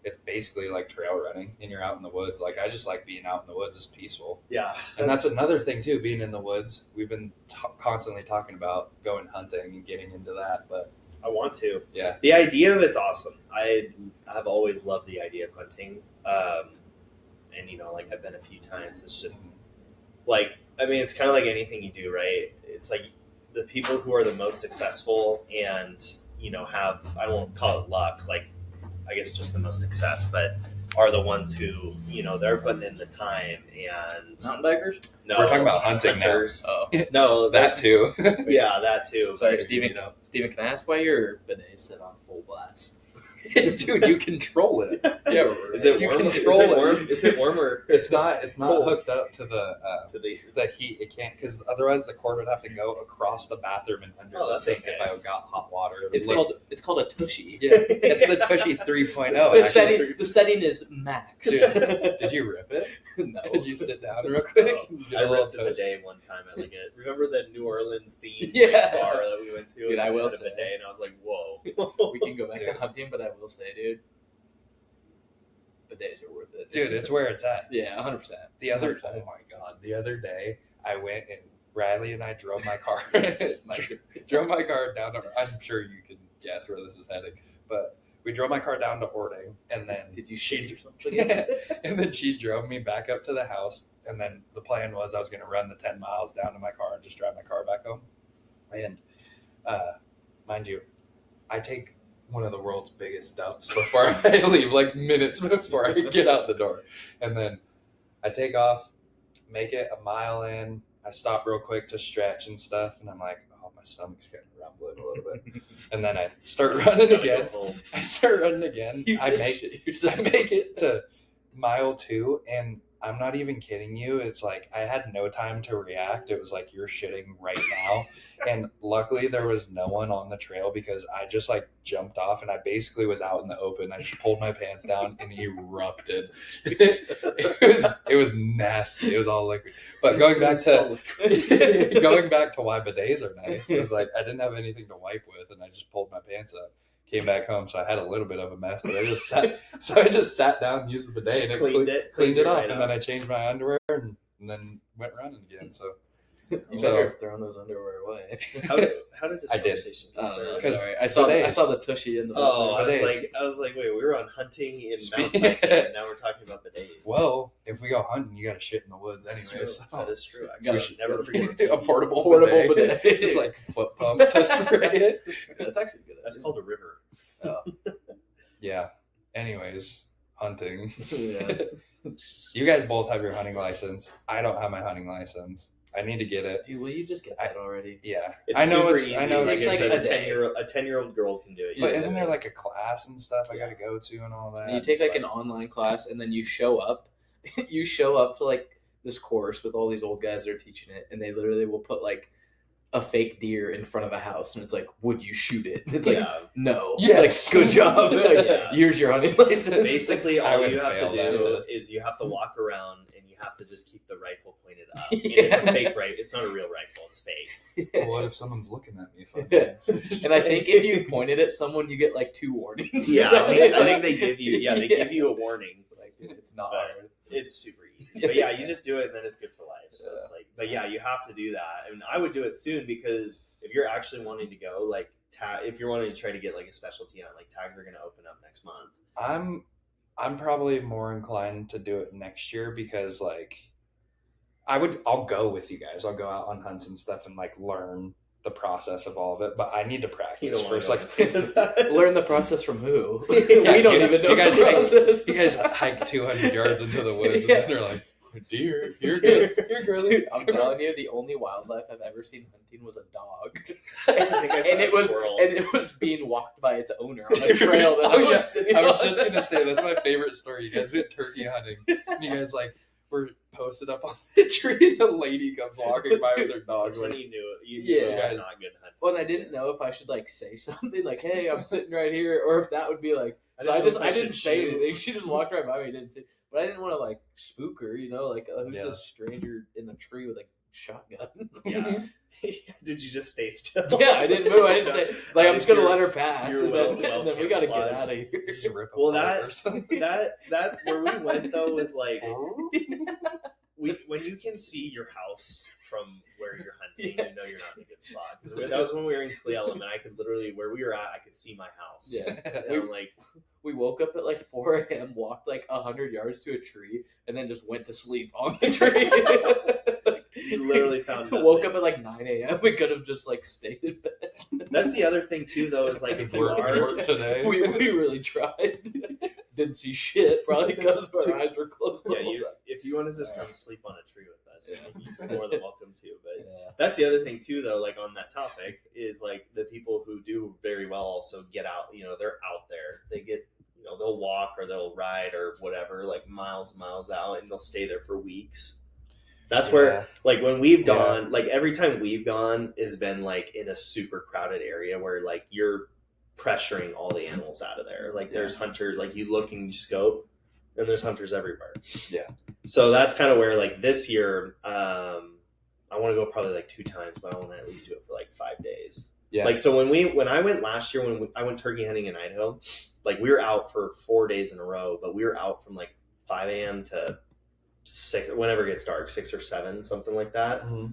it's basically like trail running, and you're out in the woods. Like I just like being out in the woods. It's peaceful. Yeah, and that's another thing too. Being in the woods, we've been constantly talking about going hunting and getting into that, but I want to. Yeah, the idea of it's awesome. I have always loved the idea of hunting, and like I've been a few times. It's just like I mean, it's kind of like anything you do, right? It's like the people who are the most successful and have I won't call it luck, like I guess just the most success, but are the ones who they're putting in the time and mountain bikers. No, we're talking about hunting hunters. Oh, no, that too. Yeah, that too. Sorry, Steven. Steven, can I ask why your bidet sit on full blast? Dude, you control it. Yeah, is it you warm? control is it warm? Is it warmer? It's not Cold. hooked up to the heat. It can't because otherwise the cord would have to go across the bathroom and under the that's sink okay. if I got hot water. It's called a tushy. Yeah, it's the Tushy 3.0. The setting is max. Dude, did you rip it? No. Did you sit down real quick? I ripped a bidet one time at remember the New Orleans themed Yeah. bar that we went to? Dude, and I will had a say. bidet, and I was like, whoa. We can go back to hunting, but I will say, dude, bidets are worth it. Dude, it's where it's at. Yeah, 100%. The other day I went and Riley and I drove my car drove my car down to, I'm sure you can guess where this is heading, but we drove my car down to Ording, and then Did you shit or something? Yeah, and then she drove me back up to the house, and then the plan was I was going to run the 10 miles down to my car and just drive my car back home. And mind you, I take one of the world's biggest dumps before I leave, like minutes before I get out the door. And then I take off, make it a mile in. I stop real quick to stretch and stuff, and I'm like, oh, my stomach's kind of rumbling a little bit. And then I start running again. I make it to mile 2, and I'm not even kidding you. It's like I had no time to react. It was like, you're shitting right now. And luckily there was no one on the trail because I just like jumped off and I basically was out in the open. I just pulled my pants down and erupted. It was nasty. It was all liquid. But going back to why bidets are nice is like I didn't have anything to wipe with and I just pulled my pants up. Came back home, so I had a little bit of a mess, but I just sat down and used the bidet and it cleaned it off, right, and then I changed my underwear and then went running again. So you better have thrown those underwear away. How did this conversation start? Sorry, I saw the tushy in the. I was like, wait, we were on hunting in mountain hiking, and now we're talking about bidets. Well, if we go hunting, you got to shit in the woods anyway. So. That is true. I should never forget a portable bidet. It's like foot pump to spray it. That's actually good. That's called a river. Oh. Yeah. Anyways, hunting. Yeah. You guys both have your hunting license. I don't have my hunting license. I need to get it. Dude, will you just get that already? Yeah. It's super easy. I know it takes like a 10-year-old girl can do it. But isn't there like a class and stuff I got to go to and all that? And you take like an online class and then you show up. You show up to like this course with all these old guys that are teaching it, and they literally will put like a fake deer in front of a house, and it's like, would you shoot it? And it's like, no. Yes. It's like, good job. Like, here's your hunting license. Basically, all you have to do is you have to walk around and you have to just keep the rifle pointed up. And it's a fake rifle. It's not a real rifle. It's fake. Well, what if someone's looking at me? And I think if you pointed at someone, you get like 2 warnings. Yeah, I think they give you. Yeah, they give you a warning. Like, dude, it's not hard. It's super easy. But yeah, you just do it and then it's good for life. So it's like, but yeah, you have to do that. And I would do it soon because if you're actually wanting to go, like, if you're wanting to try to get like a specialty on, like, tags are going to open up next month. I'm probably more inclined to do it next year because like I'll go with you guys. I'll go out on hunts and stuff and like learn the process of all of it, but I need to practice first. Like, learn the process from who? We don't even know. You guys hike 200 yards into the woods, and then you're like, deer, you're good, you're girly. Dude, I'm telling you, the only wildlife I've ever seen hunting was a dog, and it was being walked by its owner on a trail that I was sitting on. I was just gonna say that's my favorite story. You guys went turkey hunting, and you guys like were posted up on the tree, and a lady comes walking by with her dog. That's when you knew it was not good hunting. Well, and I didn't know if I should like say something like, "Hey, I'm sitting right here," or if that would be like. So I didn't say anything. She just walked right by me. Didn't say, but I didn't want to like spook her. You know, like who's a stranger in the tree with a shotgun? Yeah. Did you just stay still? Yeah, I didn't move. I didn't say like I'm just gonna let her pass, and then we gotta get out of here. Well, that where we went though was like when you can see your house from where you're hunting, you know you're not in a good spot. Because that was when we were in Cle Elum, and I could literally where we were at, I could see my house. Yeah, and we woke up at like 4 a.m., walked like 100 yards to a tree, and then just went to sleep on the tree. You literally found nothing. Woke up at like 9 a.m. We could have just like stayed in bed. That's the other thing too, though, is like if you are today, we really tried. Didn't see shit, probably because our eyes were closed. Yeah, if you want to just come sleep on a tree with us, you're more than welcome to. But that's the other thing too, though. Like on that topic, is like the people who do very well also get out. You know, they're out there. They get. You know, they'll walk or they'll ride or whatever, like miles and miles out, and they'll stay there for weeks. That's where, like, when we've gone, like, every time we've gone has been, like, in a super crowded area where, like, you're pressuring all the animals out of there. Like, there's hunters, like, you look and you scope, and there's hunters everywhere. Yeah. So that's kind of where, like, this year, I want to go probably, like, 2 times, but I want to at least do it for, like, 5 days. Yeah. Like, so when I went last year, I went turkey hunting in Idaho, like, we were out for 4 days in a row, but we were out from, like, 5 a.m. to 6, whenever it gets dark, 6 or 7, something like that. Mm-hmm.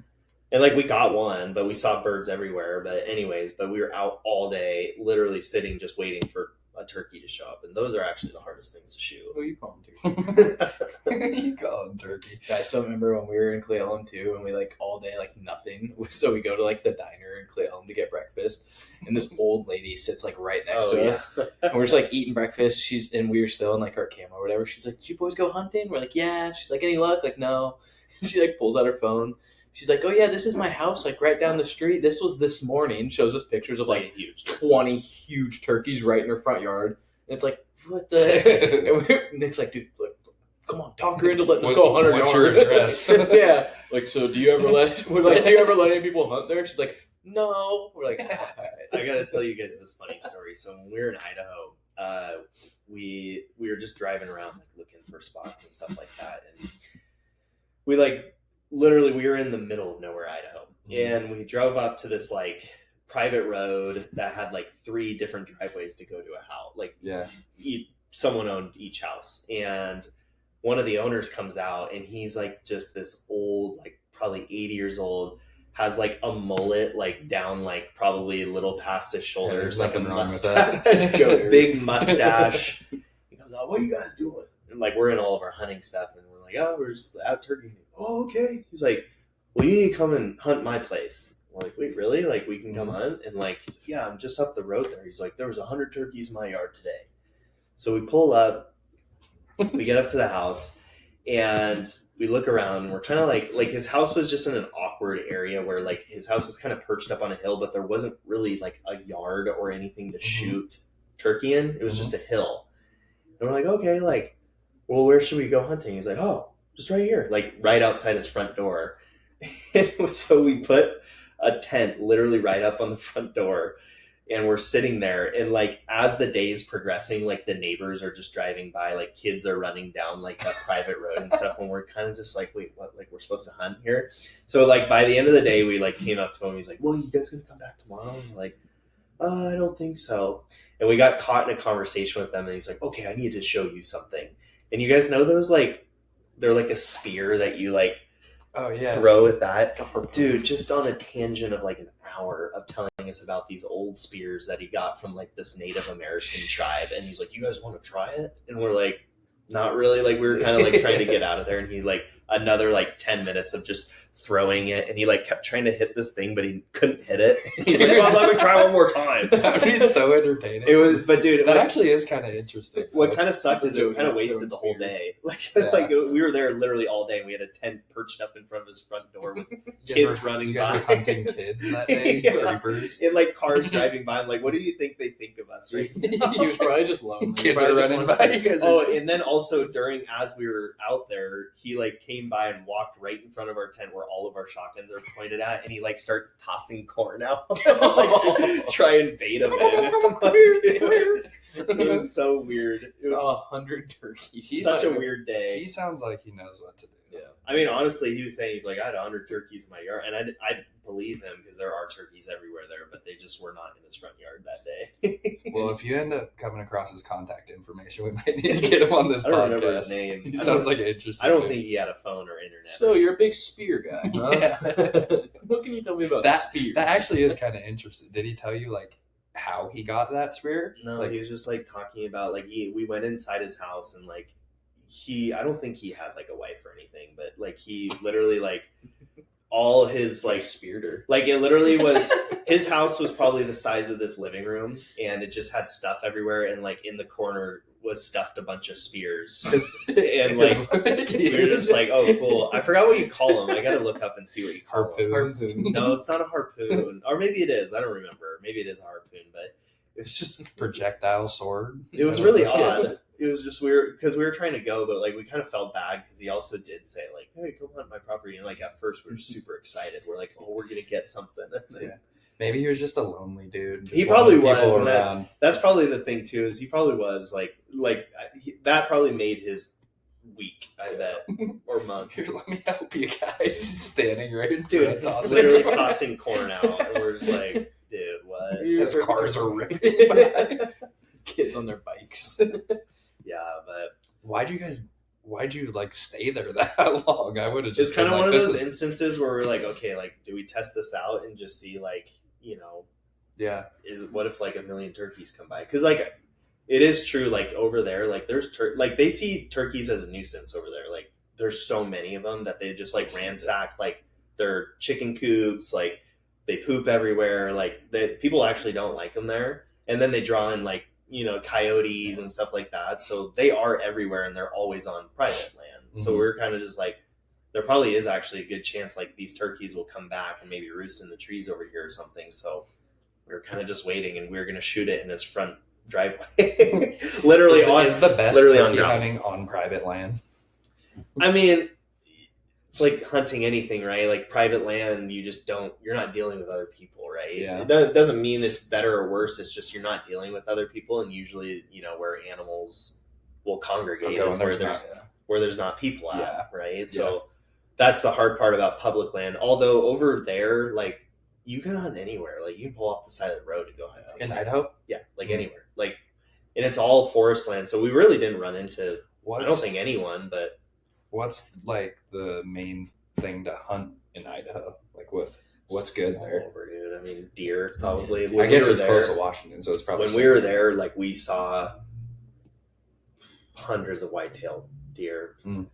And like we got one, but we saw birds everywhere. But anyways, we were out all day, literally sitting, just waiting for a turkey to show up. And those are actually the hardest things to shoot. Oh, you call them turkey. You call them turkey. I still remember when we were in Cle Elum too, and we like all day, like nothing. So we go to like the diner in Cle Elum to get breakfast. And this old lady sits like right next to us. And we're just like eating breakfast. And we were still in like our camera or whatever. She's like, "Did you boys go hunting?" We're like, "Yeah." She's like, "Any luck?" Like, "No." And she like pulls out her phone. She's like, "Oh yeah, this is my house, like right down the street. This was this morning." Shows us pictures of like 20 huge turkeys right in her front yard. And it's like, what the heck? And Nick's like, "Dude, look, come on, talk her into letting us go 100 What's yards. your address? Yeah. Like, so do you ever let any people hunt there? She's like, no. We're like, all right. I gotta tell you guys this funny story. So when we were in Idaho, we were just driving around like looking for spots and stuff like that, and we like literally we were in the middle of nowhere, Idaho, and we drove up to this like private road that had like 3 different driveways to go to a house. Like someone owned each house, and one of the owners comes out, and he's like just this old, like probably 80 years old, has like a mullet like down like probably a little past his shoulders, like a mustache, big mustache. He comes out, what are you guys doing? And like we're in all of our hunting stuff, and we're like, oh, we're just out turkey. Oh, okay. He's like, well, you need to come and hunt my place. We're like, wait, really? Like we can come hunt? And like, he's like, yeah, I'm just up the road there. He's like, there was 100 turkeys in my yard today. So we pull up, we get up to the house, and we look around, and we're kind of like his house was just in an awkward area where like his house was kind of perched up on a hill, but there wasn't really like a yard or anything to shoot turkey in. It was just a hill. And we're like, okay, like, well, where should we go hunting? He's like, oh, just right here, like right outside his front door. And so we put a tent literally right up on the front door, and we're sitting there, and like as the day is progressing, like the neighbors are just driving by, like kids are running down like that private road and stuff, and we're kind of just like, wait, what? Like we're supposed to hunt here? So like by the end of the day, we like came up to him. He's like, well, you guys gonna come back tomorrow? And we're like, I don't think so. And we got caught in a conversation with them, and he's like, okay, I need to show you something. And you guys know those like they're like a spear that you like throw with that. Dude, just on a tangent of like an hour of telling us about these old spears that he got from like this Native American tribe, and he's like, you guys want to try it? And we're like, not really. Like we were kind of like trying to get out of there, and he like another like 10 minutes of just throwing it, and he like kept trying to hit this thing, but he couldn't hit it. He's like, well, let me try one more time. That would be so entertaining. It was, but dude, that actually is kind of interesting. What kind of sucked is it kind of wasted the whole day. Like we were there literally all day, and we had a tent perched up in front of his front door with kids running by. Were hunting kids that day, creepers, and like cars driving by. I'm like, what do you think they think of us right now? He was probably just lonely. Kids are running by. And then also as we were out there, he like came by and walked right in front of our tent where all of our shotguns are pointed at, and he like starts tossing corn out like, to try and bait him in. It was so weird. It was 100 turkeys. He's such a weird day. He sounds like he knows what to do. Yeah. I mean, honestly, he was saying, he's like, I had 100 turkeys in my yard, and I believe him because there are turkeys everywhere there, but they just were not in his front yard that day. Well, if you end up coming across his contact information, we might need to get him on this podcast. I don't remember his name. He sounds like an interesting. I don't think he had a phone or internet. So you're a big spear guy, huh? Yeah. What can you tell me about spear? That actually is kind of interesting. Did he tell you like how he got that spear? No, like, he was just like talking about like we went inside his house, and like I don't think he had like a wife or anything, but like he literally like all his like speared her. Like it literally was his house was probably the size of this living room, and it just had stuff everywhere, and like in the corner was stuffed a bunch of spears. And like we were just like, oh cool. I forgot what you call them. I gotta look up and see what you call them. Harpoon. No, it's not a harpoon. Or maybe it is. I don't remember. Maybe it is a harpoon, but it was just projectile sword. It was really odd. It was just weird because we were trying to go, but like we kind of felt bad because he also did say like, hey, come hunt my property. And like at first we were super excited. We're like, oh, we're gonna get something. Yeah. Maybe he was just a lonely dude. He probably was, and that's probably the thing too. Is he probably was like that probably made his week, I bet, or month. Here, let me help you guys. He's standing right in dude, literally tossing corn out, and we're just like, dude, what? His cars are ripping by. Kids on their bikes. Yeah, but why'd you like stay there that long? I would have just. It's kind of one of those instances where we're like, okay, like, do we test this out and just see, like, you know, yeah, what if like a million turkeys come by? Because like, it is true, like over there, like there's like they see turkeys as a nuisance over there. Like there's so many of them that they just like ransack like their chicken coops, like they poop everywhere. Like people actually don't like them there, and then they draw in like, you know, coyotes and stuff like that. So they are everywhere, and they're always on private land. Mm-hmm. So we're kind of just like, there probably is actually a good chance like these turkeys will come back and maybe roost in the trees over here or something. So we were kind of just waiting, and we were going to shoot it in his front driveway. Literally is the best turkey hunting on private land. I mean, it's like hunting anything, right? Like private land, you're not dealing with other people, right? Yeah. It doesn't mean it's better or worse. It's just you're not dealing with other people, and usually, where animals will congregate is where there's not people at, right? So that's the hard part about public land. Although over there, like you can hunt anywhere. Like you can pull off the side of the road and go hunt in Idaho. Yeah, like anywhere. Like, and it's all forest land. So we really didn't run into. I don't think anyone, but. What's like the main thing to hunt in Idaho? Like what's good there? Over, dude. I mean, deer probably. I guess it's close to Washington, so it's probably. When we were there, like we saw hundreds of white-tailed deer and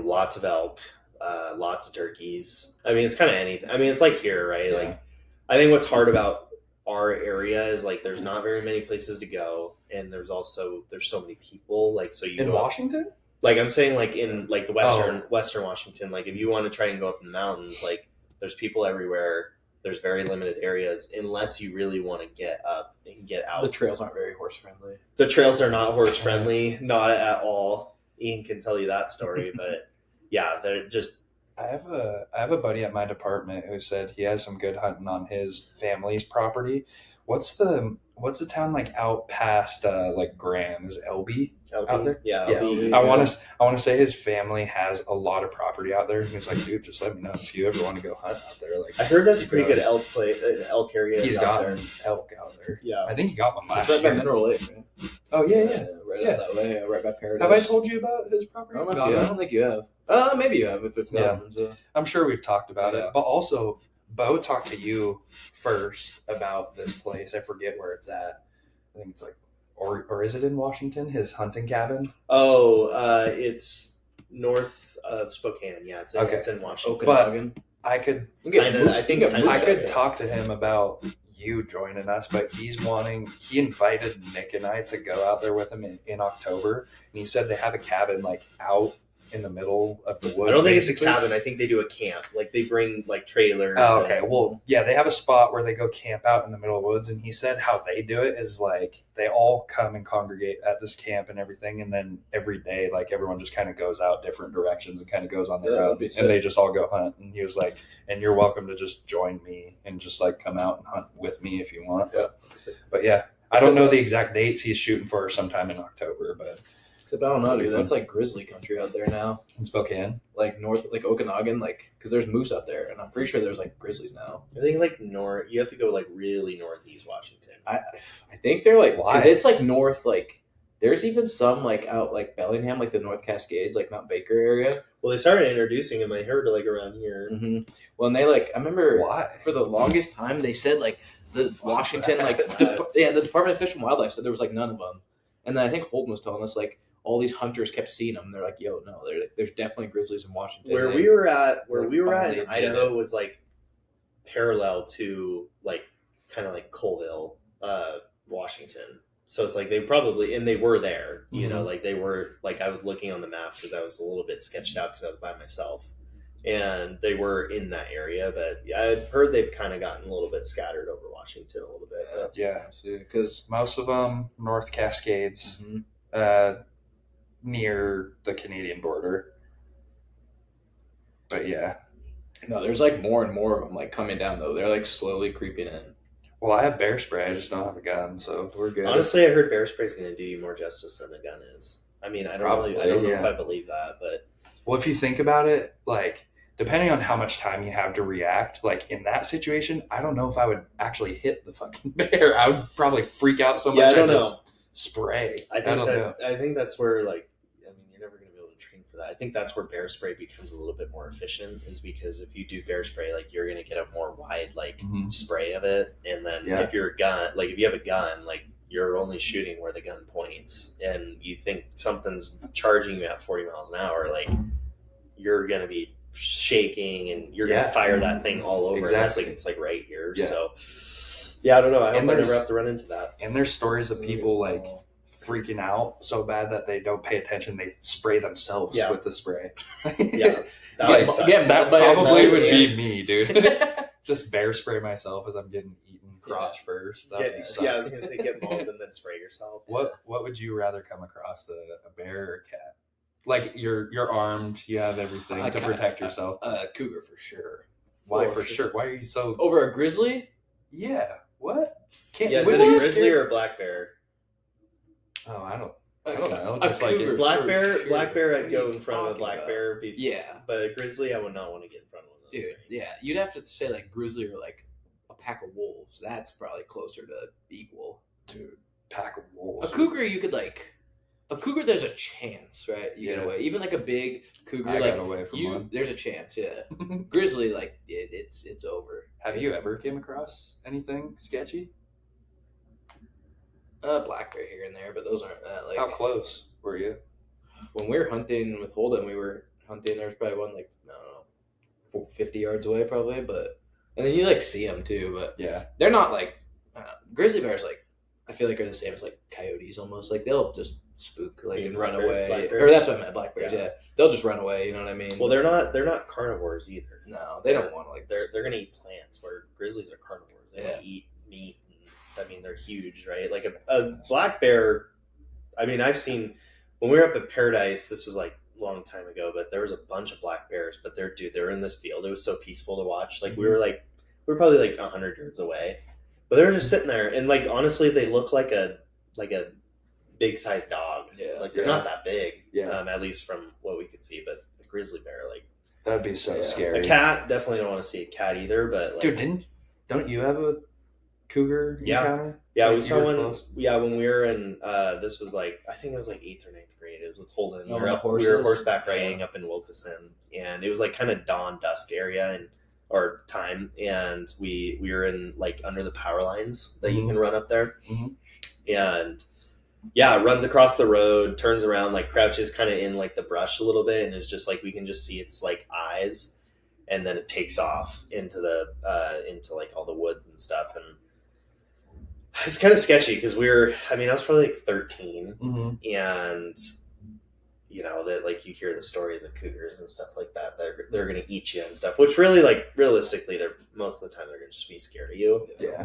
lots of elk, lots of turkeys. I mean, it's kind of anything. I mean, it's like here, right? Yeah. Like, I think what's hard about our area is like there's not very many places to go, and there's so many people. Like, so you in Washington. Like I'm saying, like in like the Western Washington, like if you want to try and go up in the mountains, like there's people everywhere. There's very limited areas unless you really want to get up and get out. The trails aren't very horse friendly. The trails are not horse friendly, not at all. Ian can tell you that story, but yeah, they're just. I have a buddy at my department who said he has some good hunting on his family's property. What's the town like out past like Graham? Is LB out there? Yeah. LB. I want to say his family has a lot of property out there. And he was like, dude, just let me know if you ever want to go hunt out there. Like, I heard that's a pretty good elk area. He's got elk out there. Yeah, I think he got one last year. It's right by Mineral Lake, right? Oh yeah. Right out that way, right by Paradise. Have I told you about his property? I don't think you have. Maybe you have if it's not. Yeah. I'm sure we've talked about it, but also Bo talked to you first about this place. I forget where it's at. I think it's like, or is it in Washington? His hunting cabin. Oh, it's north of Spokane. Yeah, it's in Washington. But I could talk to him about you joining us, but he invited Nick and I to go out there with him in October, and he said they have a cabin like out in the middle of the woods. I don't think it's a cabin. I think they do a camp. Like they bring like trailers. Oh, okay. Well, yeah, they have a spot where they go camp out in the middle of the woods. And he said how they do it is like they all come and congregate at this camp and everything. And then every day, like everyone just kind of goes out different directions and kind of goes on their own. And they just all go hunt. And he was like, and you're welcome to just join me and just like come out and hunt with me if you want. Yeah. But yeah, I don't know the exact dates he's shooting for sometime in October, but. Except I don't know, dude. That's like grizzly country out there now. In Spokane? Like north, like Okanagan, like, because there's moose out there, and I'm pretty sure there's like grizzlies now. I think like you have to go like really northeast Washington. I think they're like, because it's like north, like, there's even some like out like Bellingham, like the North Cascades, like Mount Baker area. Well, they started introducing them, I heard, like around here. Mm-hmm. Well, and they like, I remember for the longest time, they said like the Washington, like, the Department of Fish and Wildlife said there was like none of them. And then I think Holden was telling us like, all these hunters kept seeing them. They're like, "Yo, no, there's definitely grizzlies in Washington." Where we were at in Idaho was like parallel to like kind of like Colville, Washington. So it's like they were there. You know, like they were like I was looking on the map because I was a little bit sketched out because I was by myself, and they were in that area. But yeah, I've heard they've kind of gotten a little bit scattered over Washington a little bit. But. Yeah, because most of them North Cascades. Near the Canadian border. But yeah. No, there's like more and more of them like coming down though. They're like slowly creeping in. Well, I have bear spray. I just don't have a gun, so we're good. Honestly, I heard bear spray is going to do you more justice than a gun is. I mean, I don't know if I believe that, but. Well, if you think about it, like, depending on how much time you have to react, like in that situation, I don't know if I would actually hit the fucking bear. I would probably freak out so much. I don't know. Spray. I think that's where like I mean you're never going to be able to train for that. I think that's where bear spray becomes a little bit more efficient is because if you do bear spray like you're going to get a more wide like spray of it, and then if you're a gun like if you have a gun like you're only shooting where the gun points, and you think something's charging you at 40 miles an hour, like you're going to be shaking and you're going to fire that thing all over. Exactly. It's like right here. Yeah. So yeah, I don't know. I hope I never have to run into that. And there's stories of people like freaking out so bad that they don't pay attention. They spray themselves with the spray. Yeah. That probably would be me, dude. Just bear spray myself as I'm getting eaten crotch first. I was going to say get mauled and then spray yourself. What would you rather come across, a bear or a cat? Like you're armed, you have everything to protect yourself. Cougar for sure. Why for sure? Why are you so over a grizzly? Yeah. What? Is it a grizzly or a black bear? Oh, I don't know. Just like black bear, I'd go in front of a black bear. Yeah, but a grizzly, I would not want to get in front of one of those things. Yeah, you'd have to say like grizzly or like a pack of wolves. That's probably closer to equal. Dude, pack of wolves. A cougar, you could like. A cougar, there's a chance, right? You get away. Even like a big cougar, I like got away from one. There's a chance, yeah. Grizzly, like it's over. Have you ever came across anything sketchy? Black bear here and there, but those aren't like. How close were you? When we were hunting with Holden, we were hunting. There was probably one like I don't know, 50 yards away, probably. But and then you like see them too, but yeah, they're not like grizzly bears. Like I feel like are the same as like coyotes almost. Like they'll just spook like and run away. Or that's what I meant, black bears. Yeah, they'll just run away. You know what I mean? Well, they're not carnivores either. No, they don't want to like. They're gonna eat plants. Where grizzlies are carnivores. They want to eat meat. I mean, they're huge, right? Like a black bear. I mean, I've seen when we were up at Paradise. This was like a long time ago, but there was a bunch of black bears. But they were in this field. It was so peaceful to watch. Like we were probably like 100 yards away, but they were just sitting there. And like honestly, they look like a big sized dog. Yeah, like they're not that big. Yeah, at least from what we could see. But a grizzly bear, like that'd be so scary. A cat, definitely don't want to see a cat either. But like, dude, don't you have a cougar encounter? Yeah, like we saw one. Close? Yeah, when we were in, this was like, I think it was like 8th or 9th grade. It was with Holden. We were horseback riding up in Wilkeson, and it was like kind of dawn dusk area or time, and we were in like under the power lines that you can run up there, and yeah, it runs across the road, turns around, like crouches kind of in like the brush a little bit, and it's just like we can just see its like eyes, and then it takes off into into like all the woods and stuff, and it's kind of sketchy because I was probably like 13, and you know that like you hear the stories of cougars and stuff like that. They're gonna eat you and stuff, which really like realistically, they're most of the time they're gonna just be scared of you. Yeah,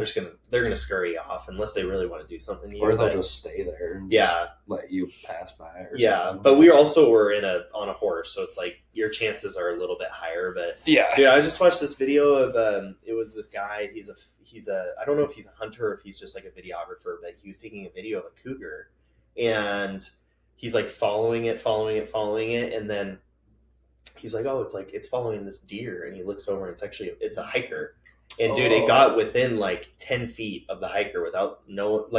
they're gonna scurry off unless they really want to do something to you, or they'll just stay there and just let you pass by. Or something. But we also were on a horse, so it's like your chances are a little bit higher. But dude, I just watched this video of it was this guy. He's a I don't know if he's a hunter or if he's just like a videographer, but he was taking a video of a cougar, and he's like following it, and then he's like, oh, it's following this deer, and he looks over, and it's a hiker, and dude, it got within like 10 feet of the hiker without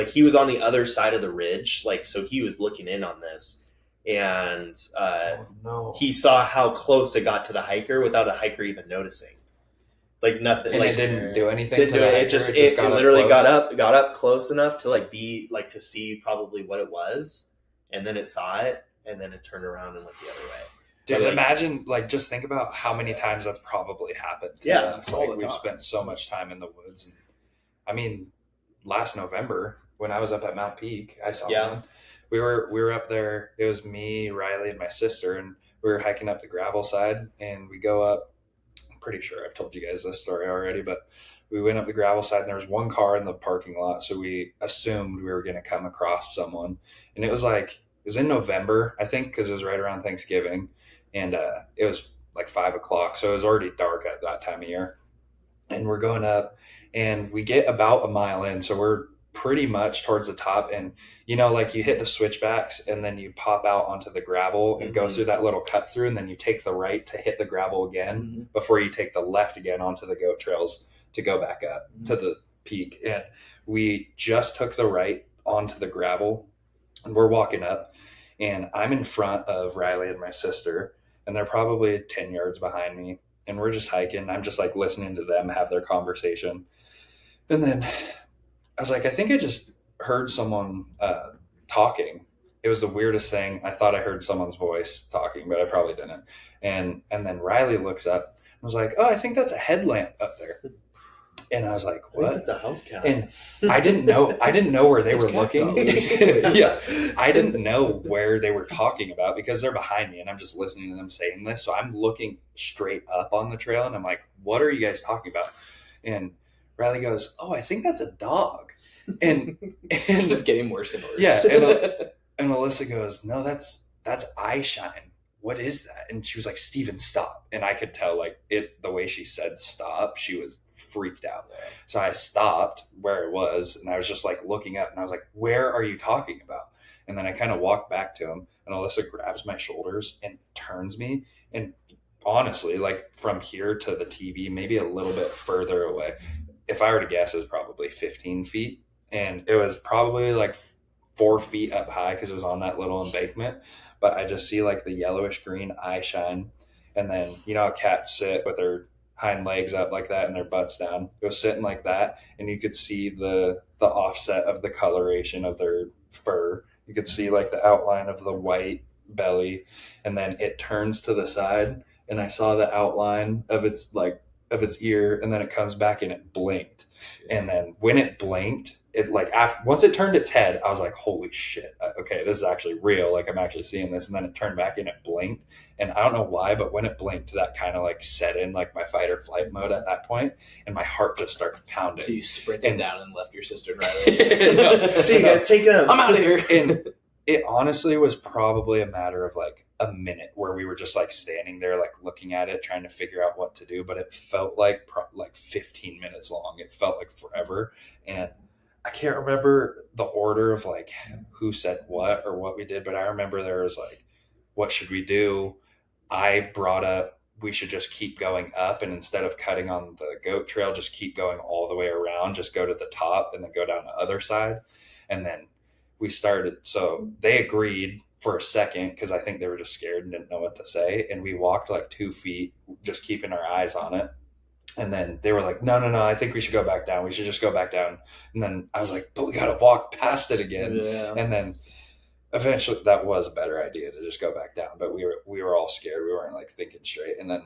he was on the other side of the ridge, like so he was looking in on this, and he saw how close it got to the hiker without a hiker even noticing. Like nothing. And like it didn't do anything. It literally got up close enough to like be like to see probably what it was. And then it saw it, and then it turned around and went the other way. Dude, imagine, like, just think about how many times that's probably happened to us. Like, we've spent so much time in the woods. And, I mean, last November, when I was up at Mount Peak, I saw one. We were up there. It was me, Riley, and my sister, and we were hiking up the gravel side, and we go up. I'm pretty sure I've told you guys this story already, but we went up the gravel side, and there was one car in the parking lot, so we assumed we were going to come across someone. And it was in November, I think, because it was right around Thanksgiving, and it was like 5:00, so it was already dark at that time of year. And we're going up, and we get about a mile in, so we're pretty much towards the top, and you know, like you hit the switchbacks, and then you pop out onto the gravel and go through that little cut through, and then you take the right to hit the gravel again before you take the left again onto the goat trails to go back up to the peak. And we just took the right onto the gravel, and we're walking up, and I'm in front of Riley and my sister, and they're probably 10 yards behind me, and we're just hiking. I'm just like listening to them have their conversation. And then I was like, I think I just heard someone talking. It was the weirdest thing. I thought I heard someone's voice talking, but I probably didn't. And then Riley looks up and was like, oh, I think that's a headlamp up there. And I was like, what? It's a house cat. And I didn't know where they were looking. Yeah. I didn't know where they were talking about because they're behind me and I'm just listening to them saying this. So I'm looking straight up on the trail and I'm like, what are you guys talking about? And Riley goes, oh, I think that's a dog. And just getting worse and worse. Yeah. And Melissa goes, no, that's that's eye shine. What is that? And she was like, Steven, stop. And I could tell like the way she said stop, she was freaked out. So I stopped where it was and I was just like looking up and I was like, where are you talking about? And then I kind of walked back to him and Alyssa grabs my shoulders and turns me. And honestly, like from here to the TV, maybe a little bit further away. If I were to guess, it was probably 15 feet. And it was probably like 4 feet up high because it was on that little embankment. But I just see like the yellowish green eye shine. And then, you know, how cats sit with their hind legs up like that and their butts down. It was sitting like that. And you could see the offset of the coloration of their fur. You could see like the outline of the white belly. And then it turns to the side. And I saw the outline of its ear. And then it comes back and it blinked. And then when it blinked, it like once it turned its head, I was like, holy shit, okay, this is actually real. Like I'm actually seeing this. And then it turned back and it blinked. And I don't know why, but when it blinked, that kind of like set in like my fight or flight mode at that point, and my heart just started pounding. So you sprinted down and left your sister and Riley. No, see you guys, take them. I'm out of here. And it honestly was probably a matter of like a minute where we were just like standing there, like looking at it, trying to figure out what to do. But it felt like 15 minutes long. It felt like forever. And I can't remember the order of like who said what or what we did, but I remember there was like, what should we do? I brought up, we should just keep going up. And instead of cutting on the goat trail, just keep going all the way around, just go to the top and then go down the other side. And then we started. So they agreed for a second because I think they were just scared and didn't know what to say. And we walked like 2 feet, just keeping our eyes on it. And then they were like, no, I think we should go back down. We should just go back down. And then I was like, but we got to walk past it again. Yeah. And then eventually that was a better idea to just go back down. But we were all scared. We weren't like thinking straight. And then,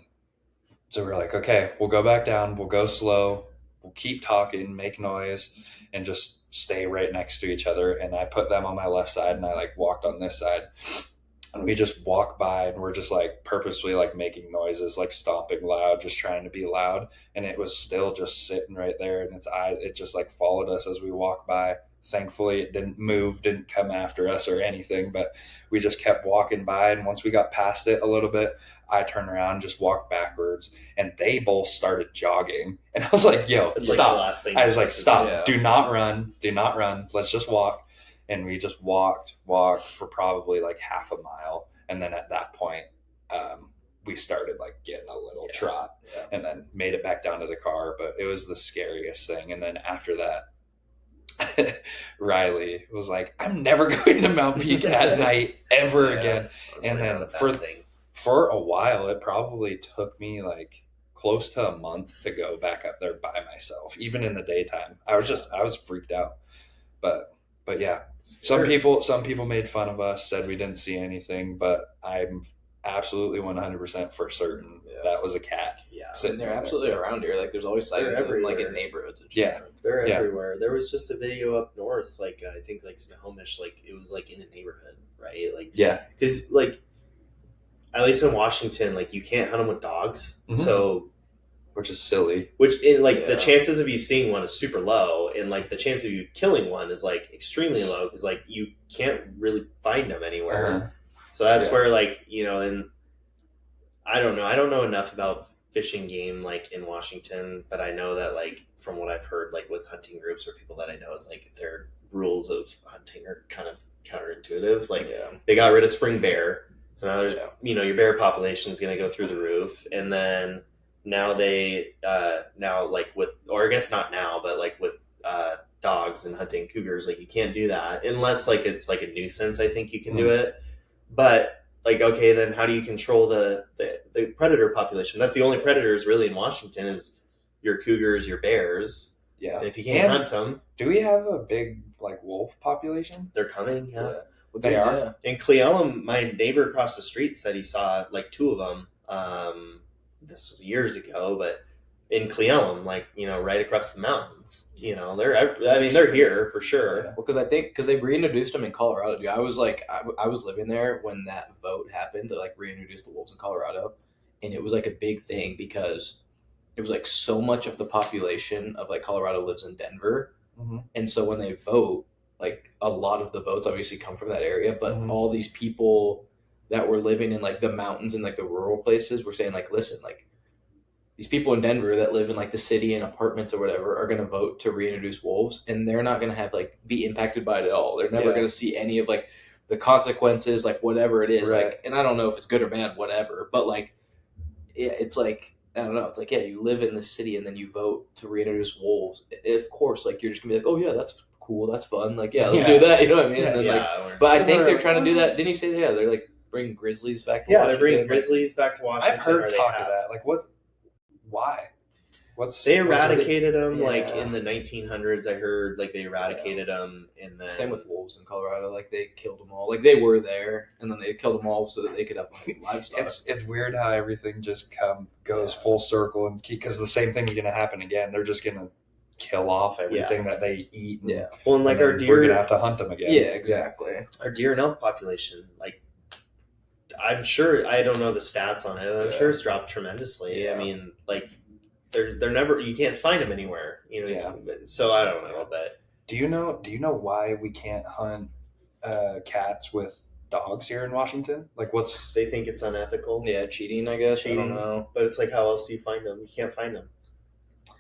so we were like, okay, we'll go back down. We'll go slow. We'll keep talking, make noise, and just stay right next to each other. And I put them on my left side and I like walked on this side. And we just walk by and we're just like purposely like making noises, like stomping loud, just trying to be loud. And it was still just sitting right there in its eyes. It just like followed us as we walked by. Thankfully, it didn't move, didn't come after us or anything, but we just kept walking by. And once we got past it a little bit, I turned around, just walked backwards, and they both started jogging. And I was like, yo, It's stop. like the last thing I was like, stop. Yeah. Do not run. Let's just walk. And we just walked for probably like half a mile. And then at that point, we started like getting a little trot and then made it back down to the car. But it was the scariest thing. And then after that, Riley was like, I'm never going to Mount Peak at night ever again. And then for a while, it probably took me like close to a month to go back up there by myself, even in the daytime. I was freaked out. But yeah, some people made fun of us, said we didn't see anything, but I'm absolutely 100% for certain that was a cat. Yeah, and they're absolutely around here. Like there's always sightings of them, like in neighborhoods. They're everywhere. There was just a video up north, like I think like Snohomish, like it was like in a neighborhood, right? Like because like at least in Washington, like you can't hunt them with dogs, so. Which is silly. Which in like the chances of you seeing one is super low, and like the chance of you killing one is like extremely low because like you can't really find them anywhere. So that's where like and I don't know enough about fishing game like in Washington, but I know that like from what I've heard like with hunting groups or people that I know, it's like their rules of hunting are kind of counterintuitive. Like they got rid of spring bear, so now there's your bear population is going to go through the roof, and then. Now they now like with, or I guess not now, but like with dogs and hunting cougars, like you can't do that unless like it's like a nuisance. I think you can do it, but like okay, then how do you control the predator population? That's the only predators really in Washington is your cougars, your bears. Yeah, and if you can't hunt them, do we have a big like wolf population? They're coming. Yeah. Well, they are. Yeah. In Cleellum, my neighbor across the street said he saw like 2 of them. This was years ago, but in Cleellum, like, right across the mountains, they're here for sure. Well, because they reintroduced them in Colorado. Dude. I was living there when that vote happened to like reintroduce the wolves in Colorado. And it was like a big thing because it was like so much of the population of like Colorado lives in Denver. Mm-hmm. And so when they vote, like a lot of the votes obviously come from that area, but all these people that were living in like the mountains and like the rural places were saying like, listen, like these people in Denver that live in like the city and apartments or whatever are going to vote to reintroduce wolves, and they're not going to have like be impacted by it at all. They're never going to see any of like the consequences, like whatever it is. Right. Like, and I don't know if it's good or bad, whatever, but like, yeah, it's like, I don't know. It's like, yeah, you live in the city and then you vote to reintroduce wolves. Of course, like you're just gonna be like, oh yeah, that's cool, that's fun. Like, yeah, let's do that. You know what I mean? Yeah, and then, like, but I think they're trying to do that. Didn't you say that? Yeah, they're like bringing grizzlies back to Washington. They're bringing grizzlies back to Washington. I've heard talk of that. Like, what? Why? They eradicated them like in the 1900s. I heard like they eradicated them, and then same with wolves in Colorado. Like they killed them all. Like they were there, and then they killed them all so that they could have like, livestock. It's weird how everything just goes full circle, and because the same thing's going to happen again. They're just going to kill off everything that they eat. Yeah. Well, and like our deer, we're going to have to hunt them again. Yeah, exactly. Our deer and elk population, like I'm sure, I don't know the stats on it. I'm sure it's dropped tremendously. Yeah. I mean, like. They're never, you can't find them anywhere, you know. So I don't know, but do you know why we can't hunt cats with dogs here in Washington? Like, they think it's unethical. Yeah, cheating, I guess. I don't know, but it's like, how else do you find them? You can't find them.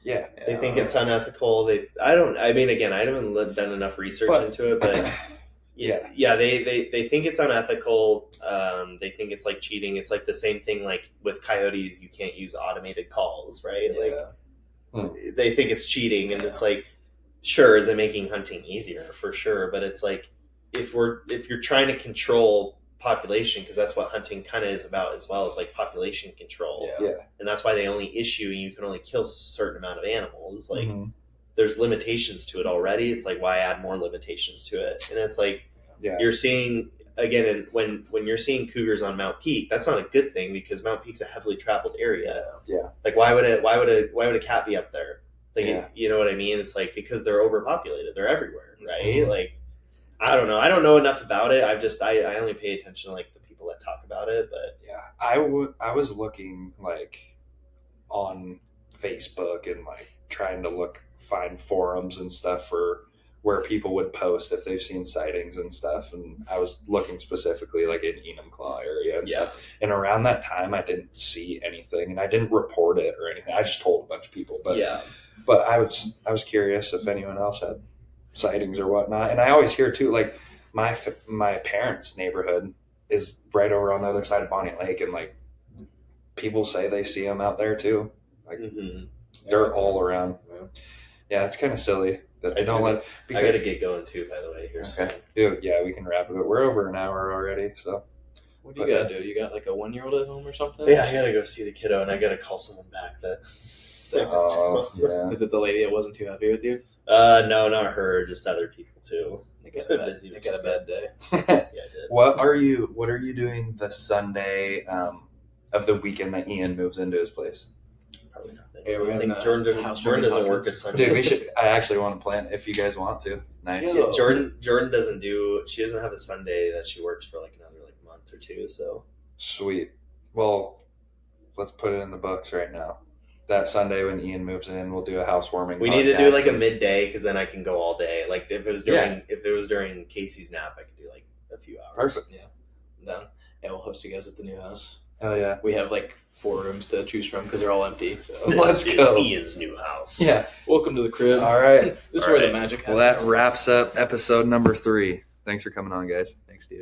Yeah, they think it's unethical. I mean, again, I haven't done enough research into it, but they think it's unethical. They think it's like cheating. It's like the same thing like with coyotes. You can't use automated calls, right? Like they think it's cheating, and it's like, sure, is it making hunting easier? For sure, but it's like if you're trying to control population, because that's what hunting kind of is about as well, as like population control. And that's why they only issue, you can only kill a certain amount of animals. Like there's limitations to it already. It's like, why add more limitations to it? And it's like, you're seeing again, and when you're seeing cougars on Mount Peak, that's not a good thing, because Mount Peak's a heavily traveled area. Like why would a cat be up there? Like you know what I mean? It's like, because they're overpopulated. They're everywhere, right? Like I don't know. I don't know enough about it. I only pay attention to like the people that talk about it. But I was looking like on Facebook and like trying to find forums and stuff for where people would post if they've seen sightings and stuff, and I was looking specifically like in Enumclaw area and stuff. And around that time, I didn't see anything, and I didn't report it or anything. I just told a bunch of people, but I was curious if anyone else had sightings or whatnot. And I always hear too, like my parents' neighborhood is right over on the other side of Bonnie Lake, and like people say they see them out there too. Like they're all around. Yeah, it's kind of silly that they don't let. I got to get going too, by the way. Yeah, we can wrap it up. We're over an hour already, so. What do you gotta do? You got like a 1-year-old at home or something? Yeah, I gotta go see the kiddo, and I gotta call someone back. Is it the lady that wasn't too happy with you? No, not her. Just other people too. It's been busy. I got a bad day. Yeah, I did. What are you doing the Sunday of the weekend that Ian moves into his place? Probably nothing. I think Jordan doesn't work a Sunday. Dude, I actually want to plan if you guys want to. Nice. Yeah, Jordan she doesn't have a Sunday that she works for like another month or two. So sweet. Well, let's put it in the books right now. That Sunday when Ian moves in, we'll do a housewarming. We need to do like a midday, because then I can go all day. Like if it was during Casey's nap, I could do like a few hours. Perfect. Yeah, I'm done. Yeah, we'll host you guys at the new house. Oh yeah, we have like 4 rooms to choose from because they're all empty. So let's go. Ian's new house. Yeah, welcome to the crib. All right, this is where the magic happens. Well, that wraps up episode number 3. Thanks for coming on, guys. Thanks, Steve.